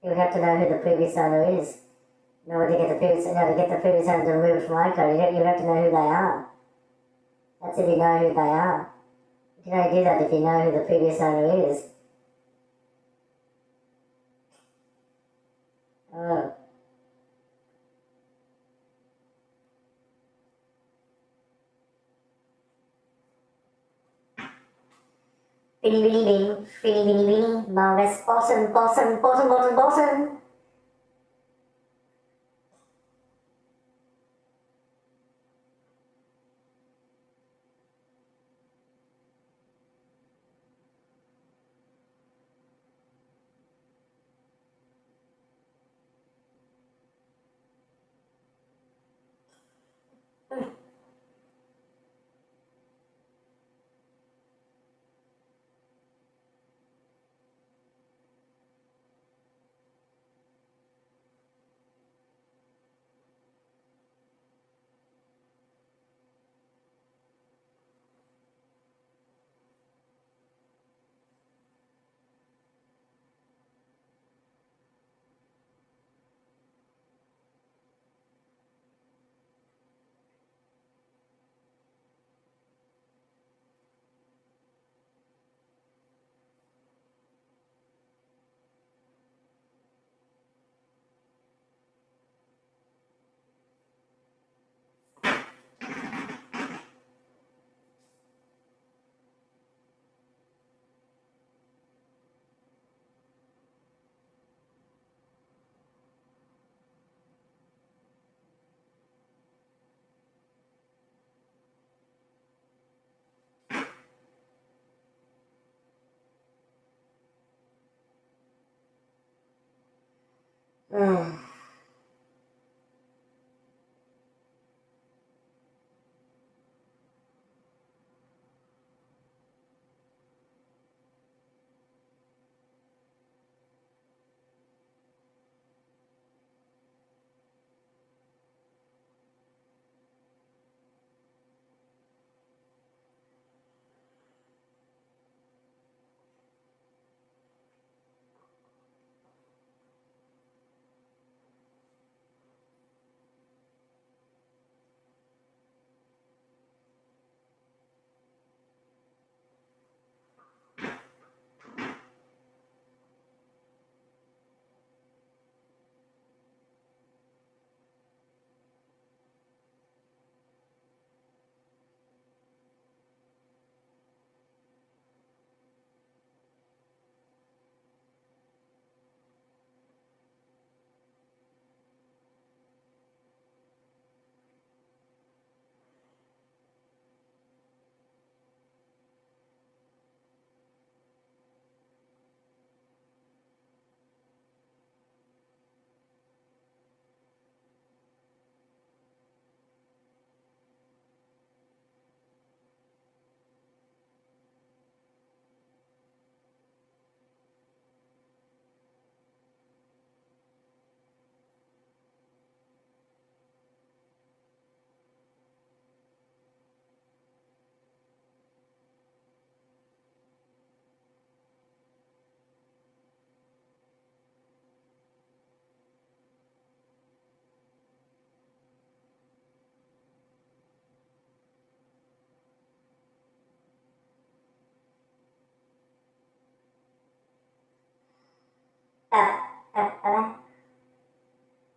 You would have to know who the previous owner is. In order to get the previous owner to remove it from iCloud, you'd have to know who they are. That's if you know who they are. You can only do that if you know who the previous owner is. Oh. Bitty bitty bitty, bitty bitty bitty, Marvis, bottom.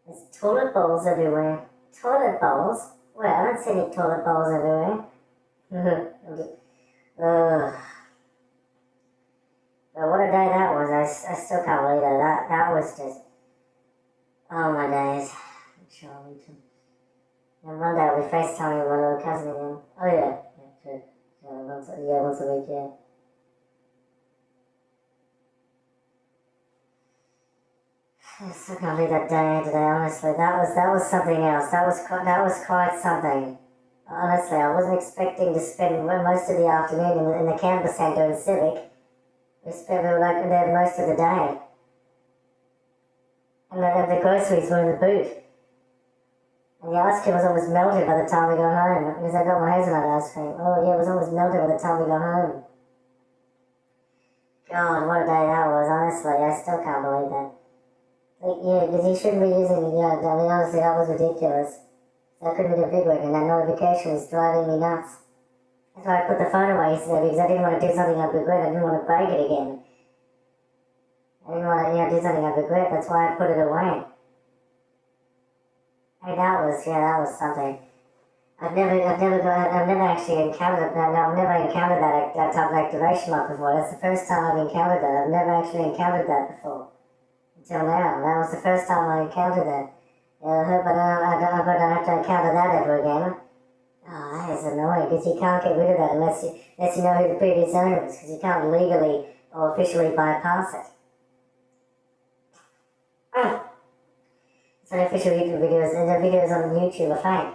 There's toilet bowls everywhere. Toilet bowls? Well, I don't see any toilet bowls everywhere. Ugh. But what a day that was. I still can't believe that. That was just... Oh my days. Charlington. And one day I'll be FaceTiming my little cousin again. Oh yeah. Yeah, true. Once a week, yeah. I still can't believe that day today, honestly. That was something else. That was quite something. Honestly, I wasn't expecting to spend most of the afternoon in the campus centre in Civic. We were like there most of the day. And the groceries were in the boot. And the ice cream was almost melted by the time we got home. Because I got my hazelnut ice cream. Oh yeah, it was almost melted by the time we got home. God, what a day that was, honestly. I still can't believe that. Like, yeah, because you shouldn't be using the I mean, honestly, that was ridiculous. That couldn't be a big one, and that notification was driving me nuts. That's why I put the phone away yesterday, because I didn't want to do something I'd regret. I didn't want to break it again. I didn't want to, do something I'd regret. That's why I put it away. Hey, that was something. I've never actually encountered that. I've never encountered that type of activation lock before. That's the first time I've encountered that. I've never actually encountered that before. Until now. That was the first time I encountered that. I hope I don't have to encounter that ever again. Oh, that is annoying, because you can't get rid of that unless you know who the previous owner is, because you can't legally or officially bypass it. So the official YouTube videos, and the videos on YouTube are fake.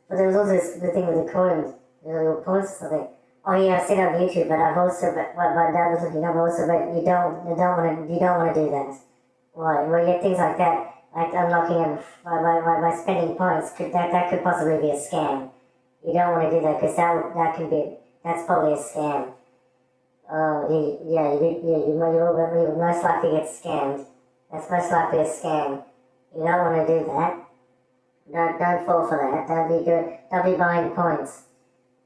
But there was also the thing with the coins, the little points or something. Oh yeah, I've seen it on YouTube, but I've also, but my dad was looking up also, but you don't want to do that. Why? Well, yeah, things like that, like unlocking them by spending points, that could possibly be a scam. You don't want to do that, because that's probably a scam. You most likely get scammed. That's most likely a scam. You don't want to do that. Don't fall for that. Don't be buying points.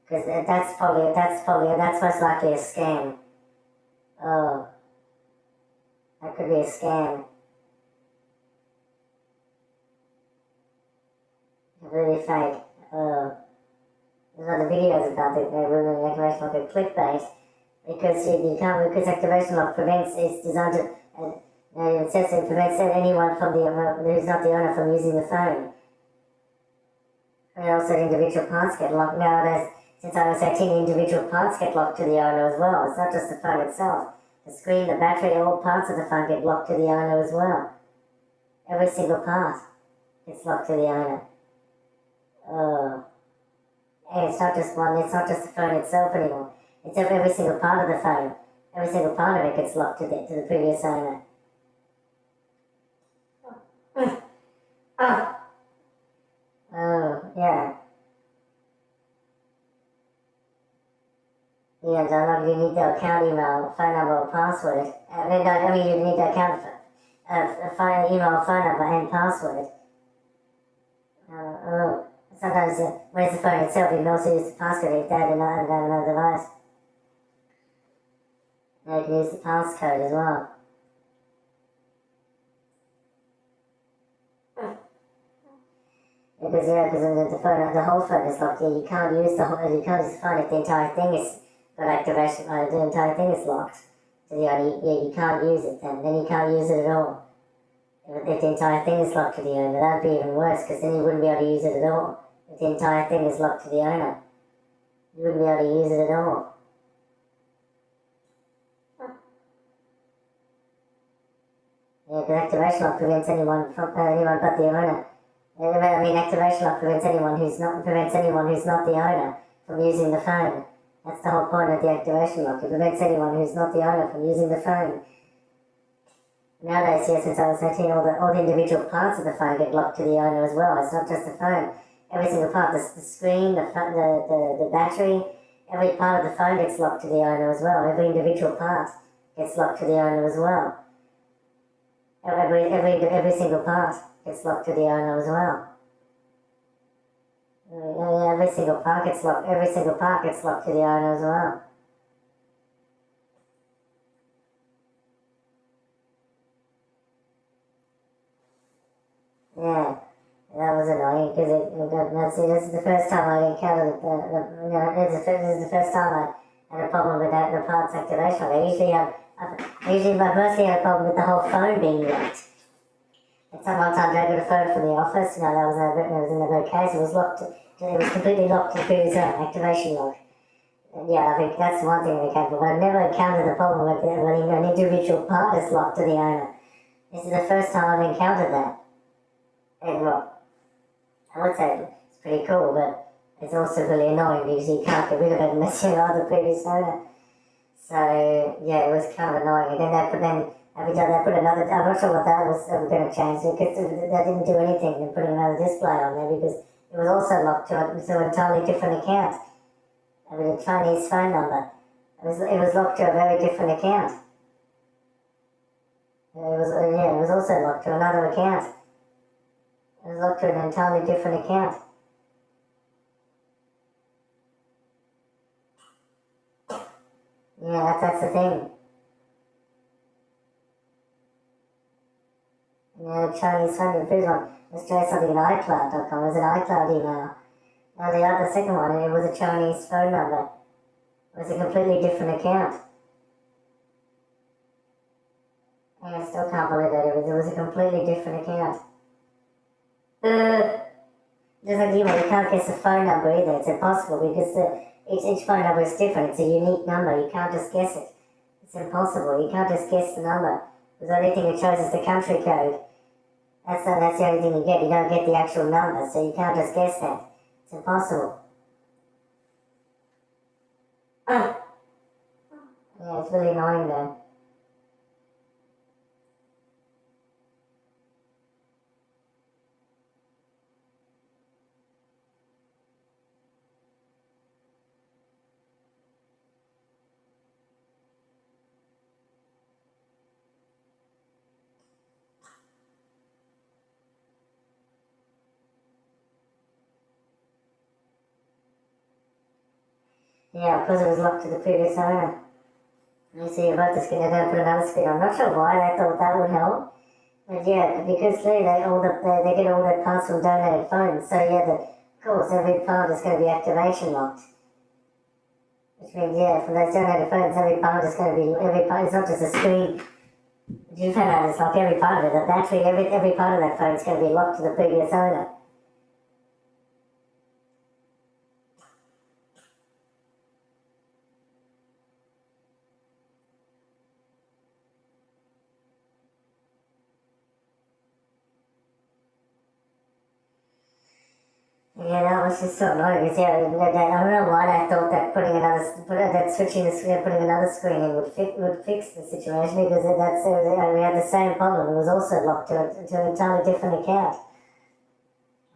Because that's most likely a scam. Oh. That could be a scam. Really fake. Oh. There's other videos about it. Activation lock are clickbait. Because you can't, because activation lock is designed to, it says it prevents anyone from who's not the owner from using the phone. And also individual parts get locked. Nowadays, since I was 13, individual parts get locked to the owner as well. It's not just the phone itself. The screen, the battery, all parts of the phone get locked to the owner as well. Every single part gets locked to the owner. And it's not just the phone itself anymore. It's every single part of the phone. Every single part of it gets locked to the previous owner. Oh, yeah. Yeah, you need the account email, phone number, or password. You need the account, phone, email, phone number, and password. Sometimes when it's the phone itself, you can also use the passcode if they have another device. Now you can use the passcode as well. Because the whole phone is locked. You can't use the phone if the entire thing is got activation. The entire thing is locked. So you can't use it. Then you can't use it at all. If the entire thing is locked to the owner, that'd be even worse, because then you wouldn't be able to use it at all. If the entire thing is locked to the owner, you wouldn't be able to use it at all. Yeah, because activation lock prevents anyone but the owner. Activation lock prevents anyone who's not the owner from using the phone. That's the whole point of the activation lock. It prevents anyone who's not the owner from using the phone. Nowadays, since I was 13, all the individual parts of the phone get locked to the owner as well. It's not just the phone. Every single part, the screen, the battery, every part of the phone gets locked to the owner as well. Every individual part gets locked to the owner as well. Every single part gets locked to the owner as well. Every single part gets locked. Every single part gets locked to the owner as well. Yeah, that was annoying because this is the first time I encountered this is the first time I had a problem with the parts activation. I usually mostly had a problem with the whole phone being locked. And sometimes I got a phone from the office. That was in a case. It was locked. It was completely locked to the previous activation lock. Yeah, I think that's one thing we can. But I've never encountered the problem with when an individual part is locked to the owner. This is the first time I've encountered that. And well, I would say it's pretty cool, but it's also really annoying because you can't get rid of it unless you are the previous owner. So yeah, it was kind of annoying. And then every time they put another, I'm not sure what that was going to change, because they didn't do anything in putting another display on there, because it was also locked to an entirely different account. A Chinese phone number. It was locked to a very different account. It was also locked to another account. It was locked to an entirely different account. Yeah, that's the thing. Chinese phone number. First one, let's try something at iCloud.com. It was an iCloud email. Now the second one, it was a Chinese phone number. It was a completely different account. And I still can't believe that it was a completely different account. Just like you can't guess the phone number either. It's impossible because each phone number is different. It's a unique number. You can't just guess it. It's impossible. You can't just guess the number. The only thing it shows is the country code. That's the only thing you get. You don't get the actual number, so you can't just guess that. It's impossible. Yeah, it's really annoying though. Yeah, because it was locked to the previous owner. You see about the screen, they're going to put another screen. I'm not sure why they thought that would help. But yeah, because clearly they get all their parts from donated phones. So yeah, of course, every part is going to be activation locked. Which means, yeah, from those donated phones, every part is going to be, it's not just a screen. You found out it's like every part of it, the battery, every part of that phone is going to be locked to the previous owner. Yeah, that was just so annoying. Because, yeah, I don't know why they thought that switching the screen, putting another screen in would fix the situation, because we had the same problem. It was also locked to an entirely different account.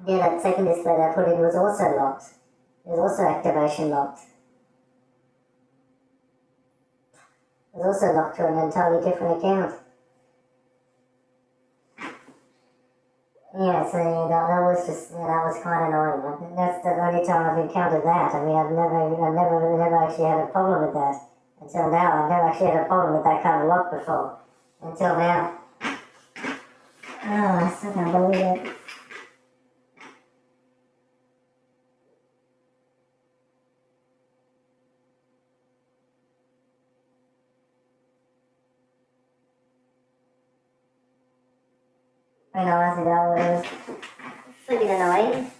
Yeah, that second display they put in was also locked. It was also activation locked. It was also locked to an entirely different account. Yeah, so that was quite annoying. That's the only time I've encountered that. I mean, I've never actually had a problem with that until now. I've never actually had a problem with that kind of lock before until now. Oh, I still can't believe it. I know, I think that was freaking annoying.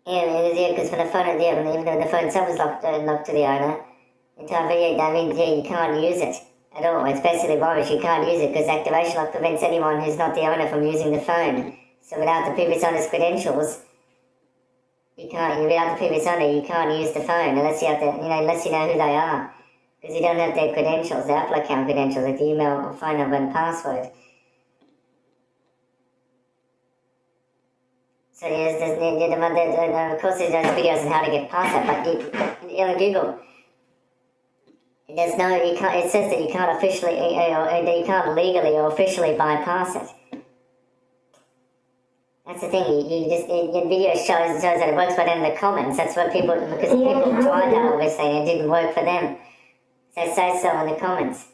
Yeah, because when the phone, even though the phone itself was locked to the owner, that means you can't use it at all. It's basically virus. You can't use it because activation lock prevents anyone who's not the owner from using the phone. So without the previous owner's credentials, without the previous owner, you can't use the phone unless you know who they are. Because you don't have their credentials, their Apple account credentials, like the email, phone number, and password. So of course there's those videos on how to get past that, but on Google, it says that you can't officially, that you can't legally or officially bypass it. That's the thing, the video shows that it works, but in the comments, that's what people tried that obviously and it didn't work for them. So it says so in the comments.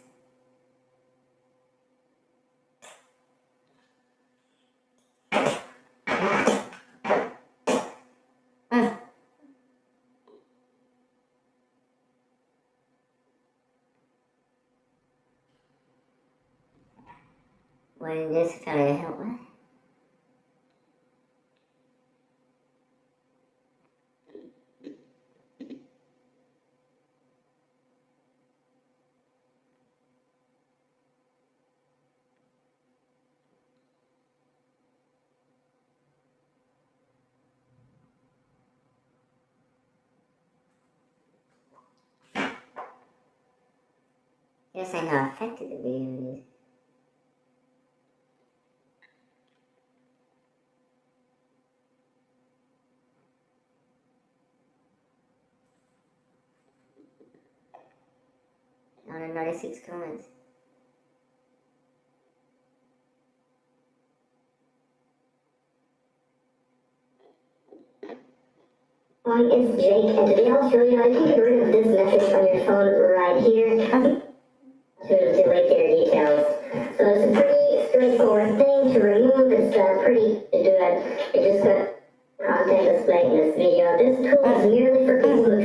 Well, this kind of help with. You're saying how effective the video is. On 96 comments. It's Jake, and today I'll show you how you can get rid of this message on your phone right here to delete your details. So it's a pretty straightforward thing to remove. It's pretty to do it. You just got content displayed in this video. This tool is merely for people who...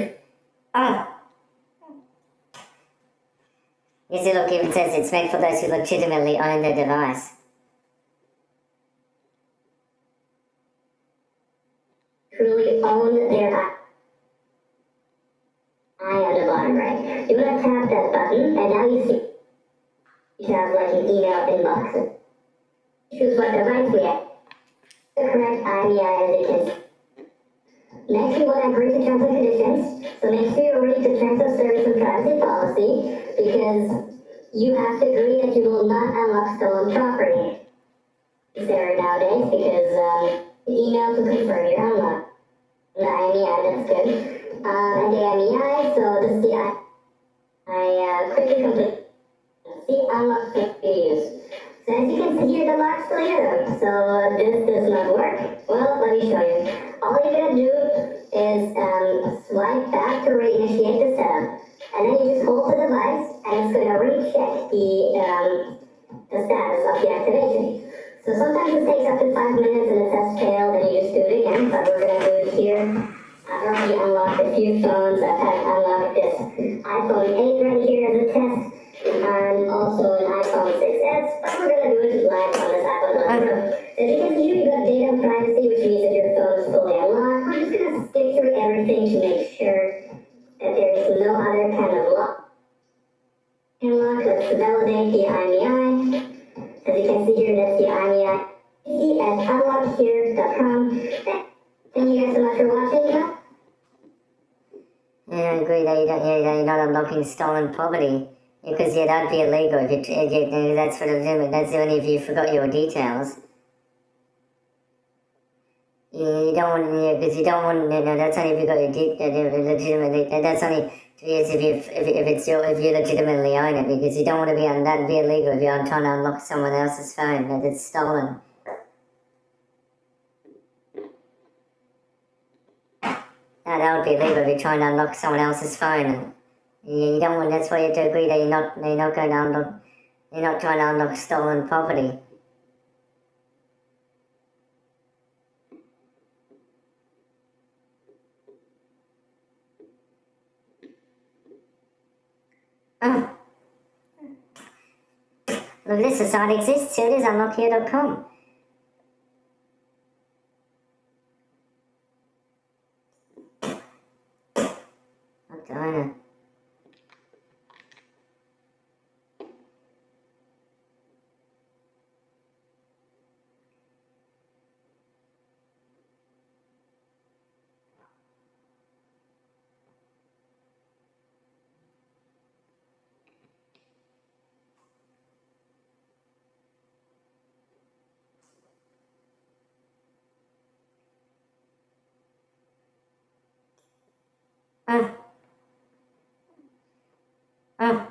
You see, look, even says it's meant for those who legitimately own the device. Truly own their eye on the bottom right. You want to tap that button, and now you see you have like an email inbox. Choose what device we have. The correct IMEI as you can see. Next, you want to agree to terms and conditions. So make sure you agree to terms of service and privacy policy, because you have to agree that you will not unlock stolen property. It's there nowadays because email to confirm your unlock. The IMEI, that's good. And the IMEI, so this is the I quickly complete. See, unlock videos. So as you can see here, the lock's still here. So this does not work. Well, let me show you. All you're gonna do is swipe back to reinitiate the setup, and then you just hold the device, and it's gonna recheck the status of the activation. So sometimes it takes up to 5 minutes and it says failed, and you just do it again, but we're going to do it here. I've already unlocked a few phones. I've had unlocked this iPhone 8 right here as a test, and also an iPhone 6s, but we're going to do it live on this iPhone 11 Pro. As you can see here, you've got data privacy, which means that your phone is fully unlocked. We're just going to stick through everything to make sure that there is no other kind of lock. Let's validate the IMEI. As you can see here, that's the IMEI at alexanderprelecvlogs.com. Thank you guys so much for watching. I agree that you're not unlocking stolen property, because that'd be illegal if that's for legitimate. That's only if you forgot your details. You don't want, because you don't want. That's only if you got your legitimately. That's only if you legitimately own it, because you don't want to be on. That'd be illegal if you're trying to unlock someone else's phone that it's stolen. That would be illegal if you're trying to unlock someone else's phone. You don't want. That's why you have to agree that you're not going to unlock. You're not trying to unlock stolen property. Oh. Look, this site exists. Here it is, unlockhere.com. I don't know. Oh. Oh.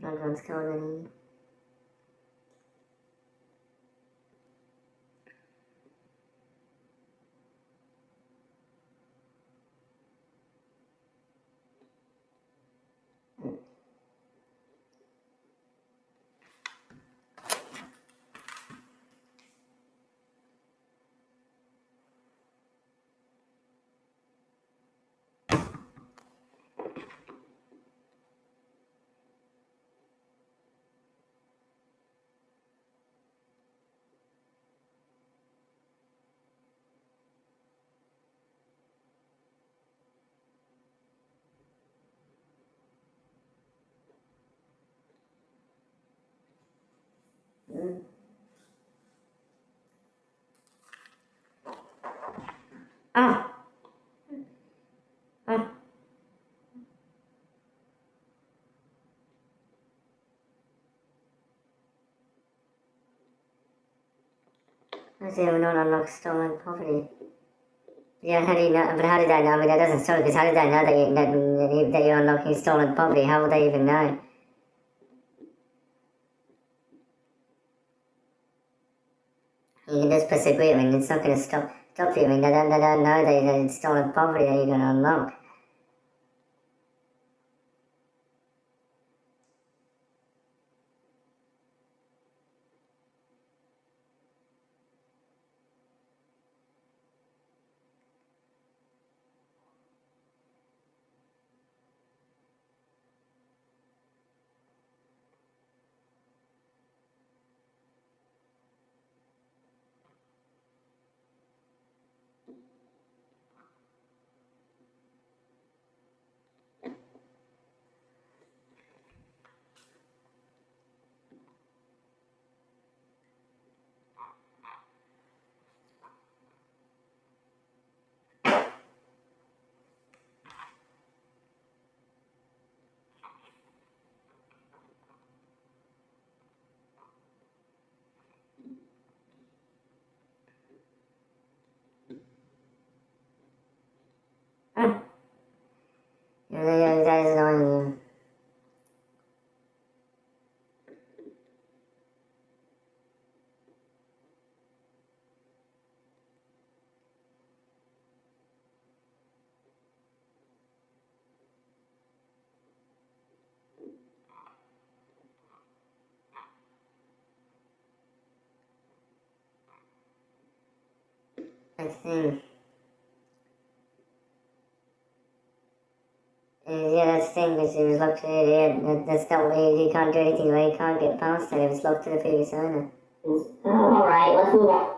Everyone's calling. Oh. Oh. I say we don't unlock stolen property. Yeah, how do you know? But how did they know? I mean, that doesn't stop, because how did they know that you're unlocking stolen property? How would they even know? You can just press agree. I mean, it's not going to stop you. I mean, they don't know that it's stolen property that you're going to unlock. That is annoying you. I think. Yeah, that's the thing, because it was locked to it. Yeah, that's not way he can't do anything, right? He can't get past it. It was locked to the previous owner. Alright, let's move on.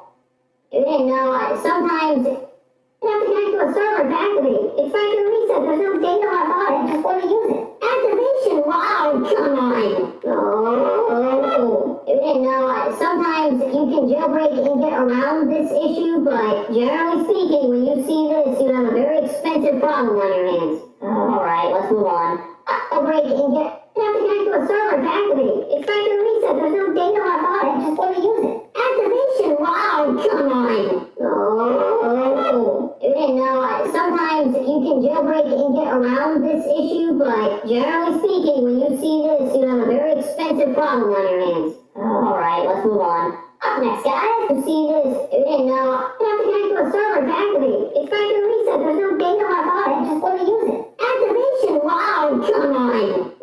You didn't know, sometimes you have to connect to a server to activate. It's like a reset. There's no data left on it. Just want to use it. Activation? Wow, come on. Oh, you didn't know, sometimes you can jailbreak and get around this issue, but generally speaking, when you see this, you have a very expensive problem on your hands. Alright, let's move on. Jailbreak and get... You have to connect to a server to activate. It's like a reset. There's no data left on it. Just want to use it. Activation? Wow, come on. Oh, you didn't know, sometimes you can jailbreak and get around this issue, but generally speaking, when you see this, you have a very expensive problem on your hands. Alright, let's move on. Up next, guys, you see this, you didn't know, you have to connect to a server to activate. It's like a reset, there's no data left on it, just want to use it. Activation? Wow, come on.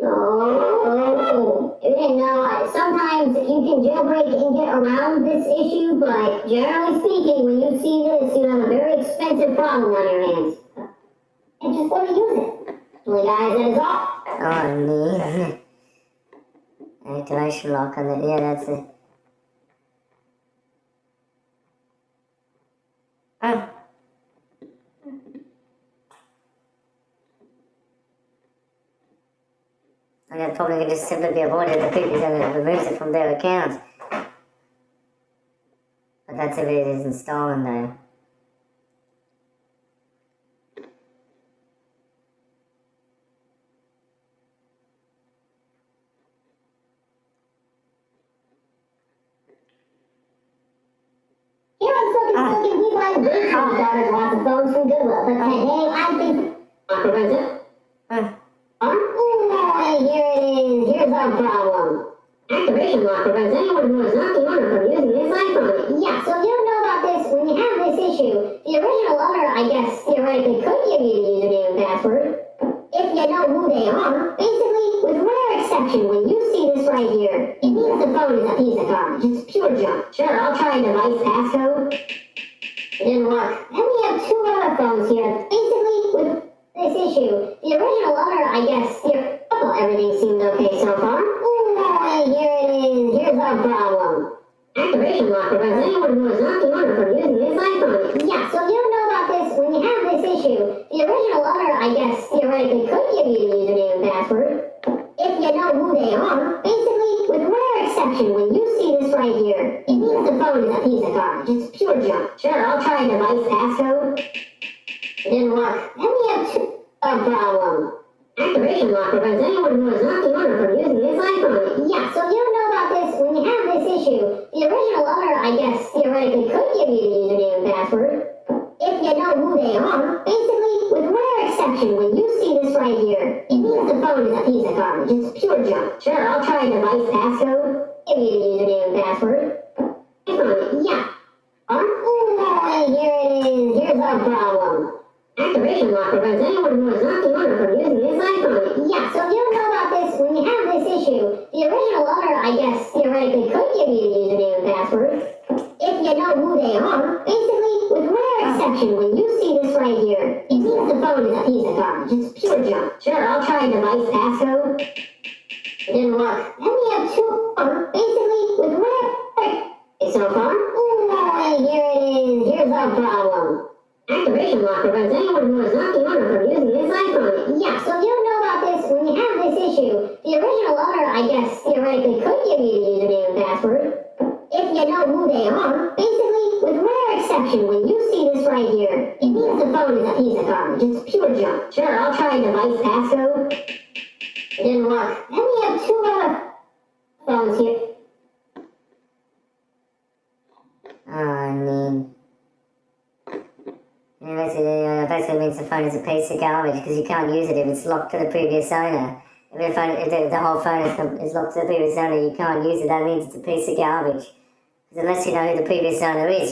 Oh, you didn't know, sometimes you can jailbreak and get around this issue, but generally speaking, when you see this, you have a very expensive problem on your hands. And just want to use it. Well, guys, that is all. Oh, neat. Activation lock on it. Yeah, that's it. Oh. And that probably could just simply be avoided if the previous owner removes it from their account. But that's if it is installing though. Here I'm looking people like this. My daughter's lots of phones from Goodwill, but today I think... prevent it. Oh, here it is. Here's our problem. Activation lock prevents anyone who is not the owner from using this iPhone. Yeah, so you don't know about this. When you have this issue, the original owner, I guess, theoretically could give you the username and password. If you know who they are. Basically, with rare exception, when you see this right here, it means the phone is a piece of garbage. It's pure junk. Sure, I'll try device passcode. It didn't work. Then we have two other phones here. Basically, with this issue, the original owner, I guess, well, everything seemed okay so far. Oh, here it is. Here's our problem. Activation lock prevents anyone who is not the owner from using this iPhone. Yeah, so you don't know about this. When you have this issue, the original owner, I guess, theoretically could give you the username and password. If you know who they are. Basically, with rare exception, when you see this right here, it means the phone is a piece of garbage. It's pure junk. Sure, I'll try device passcode. It didn't work. Then we have two problem. Activation lock prevents anyone who is not the owner from using this iPhone. Yeah, so you don't know about this. When you have this issue, the original owner, I guess, theoretically could give you the username and password. If you know who they are. Basically, with rare exception, when you see this right here, it means the phone is a piece of garbage. It's pure junk. Sure, I'll try device passcode. Give you the username and password. iPhone, yeah. Oh, here it is. Here's our problem. Activation lock prevents anyone who is not the owner from using this iPhone. Yeah, so you don't know about this. When you have this issue, the original owner, I guess, theoretically could give you the username and password. If you know who they are. Basically, with rare exception, when you see this right here, it means the phone is a piece of garbage. It's pure junk. Sure, I'll try device passcode. It didn't work. Then we have two more. Basically, with rare... so far? Oh, here it is. Here's our problem. Activation lock prevents anyone who is not the owner from using this iPhone. Yeah, so you don't know about this. When you have this issue, the original owner, I guess, theoretically could give you the username and password. If you know who they are. Basically, with rare exception, when you see this right here, it means the phone is a piece of garbage. It's pure junk. Sure, I'll try device passcode. It didn't work. Then we have two other phones here. Basically means the phone is a piece of garbage because you can't use it if it's locked to the previous owner. If the whole phone is locked to the previous owner, you can't use it. That means it's a piece of garbage. Because unless you know who the previous owner is,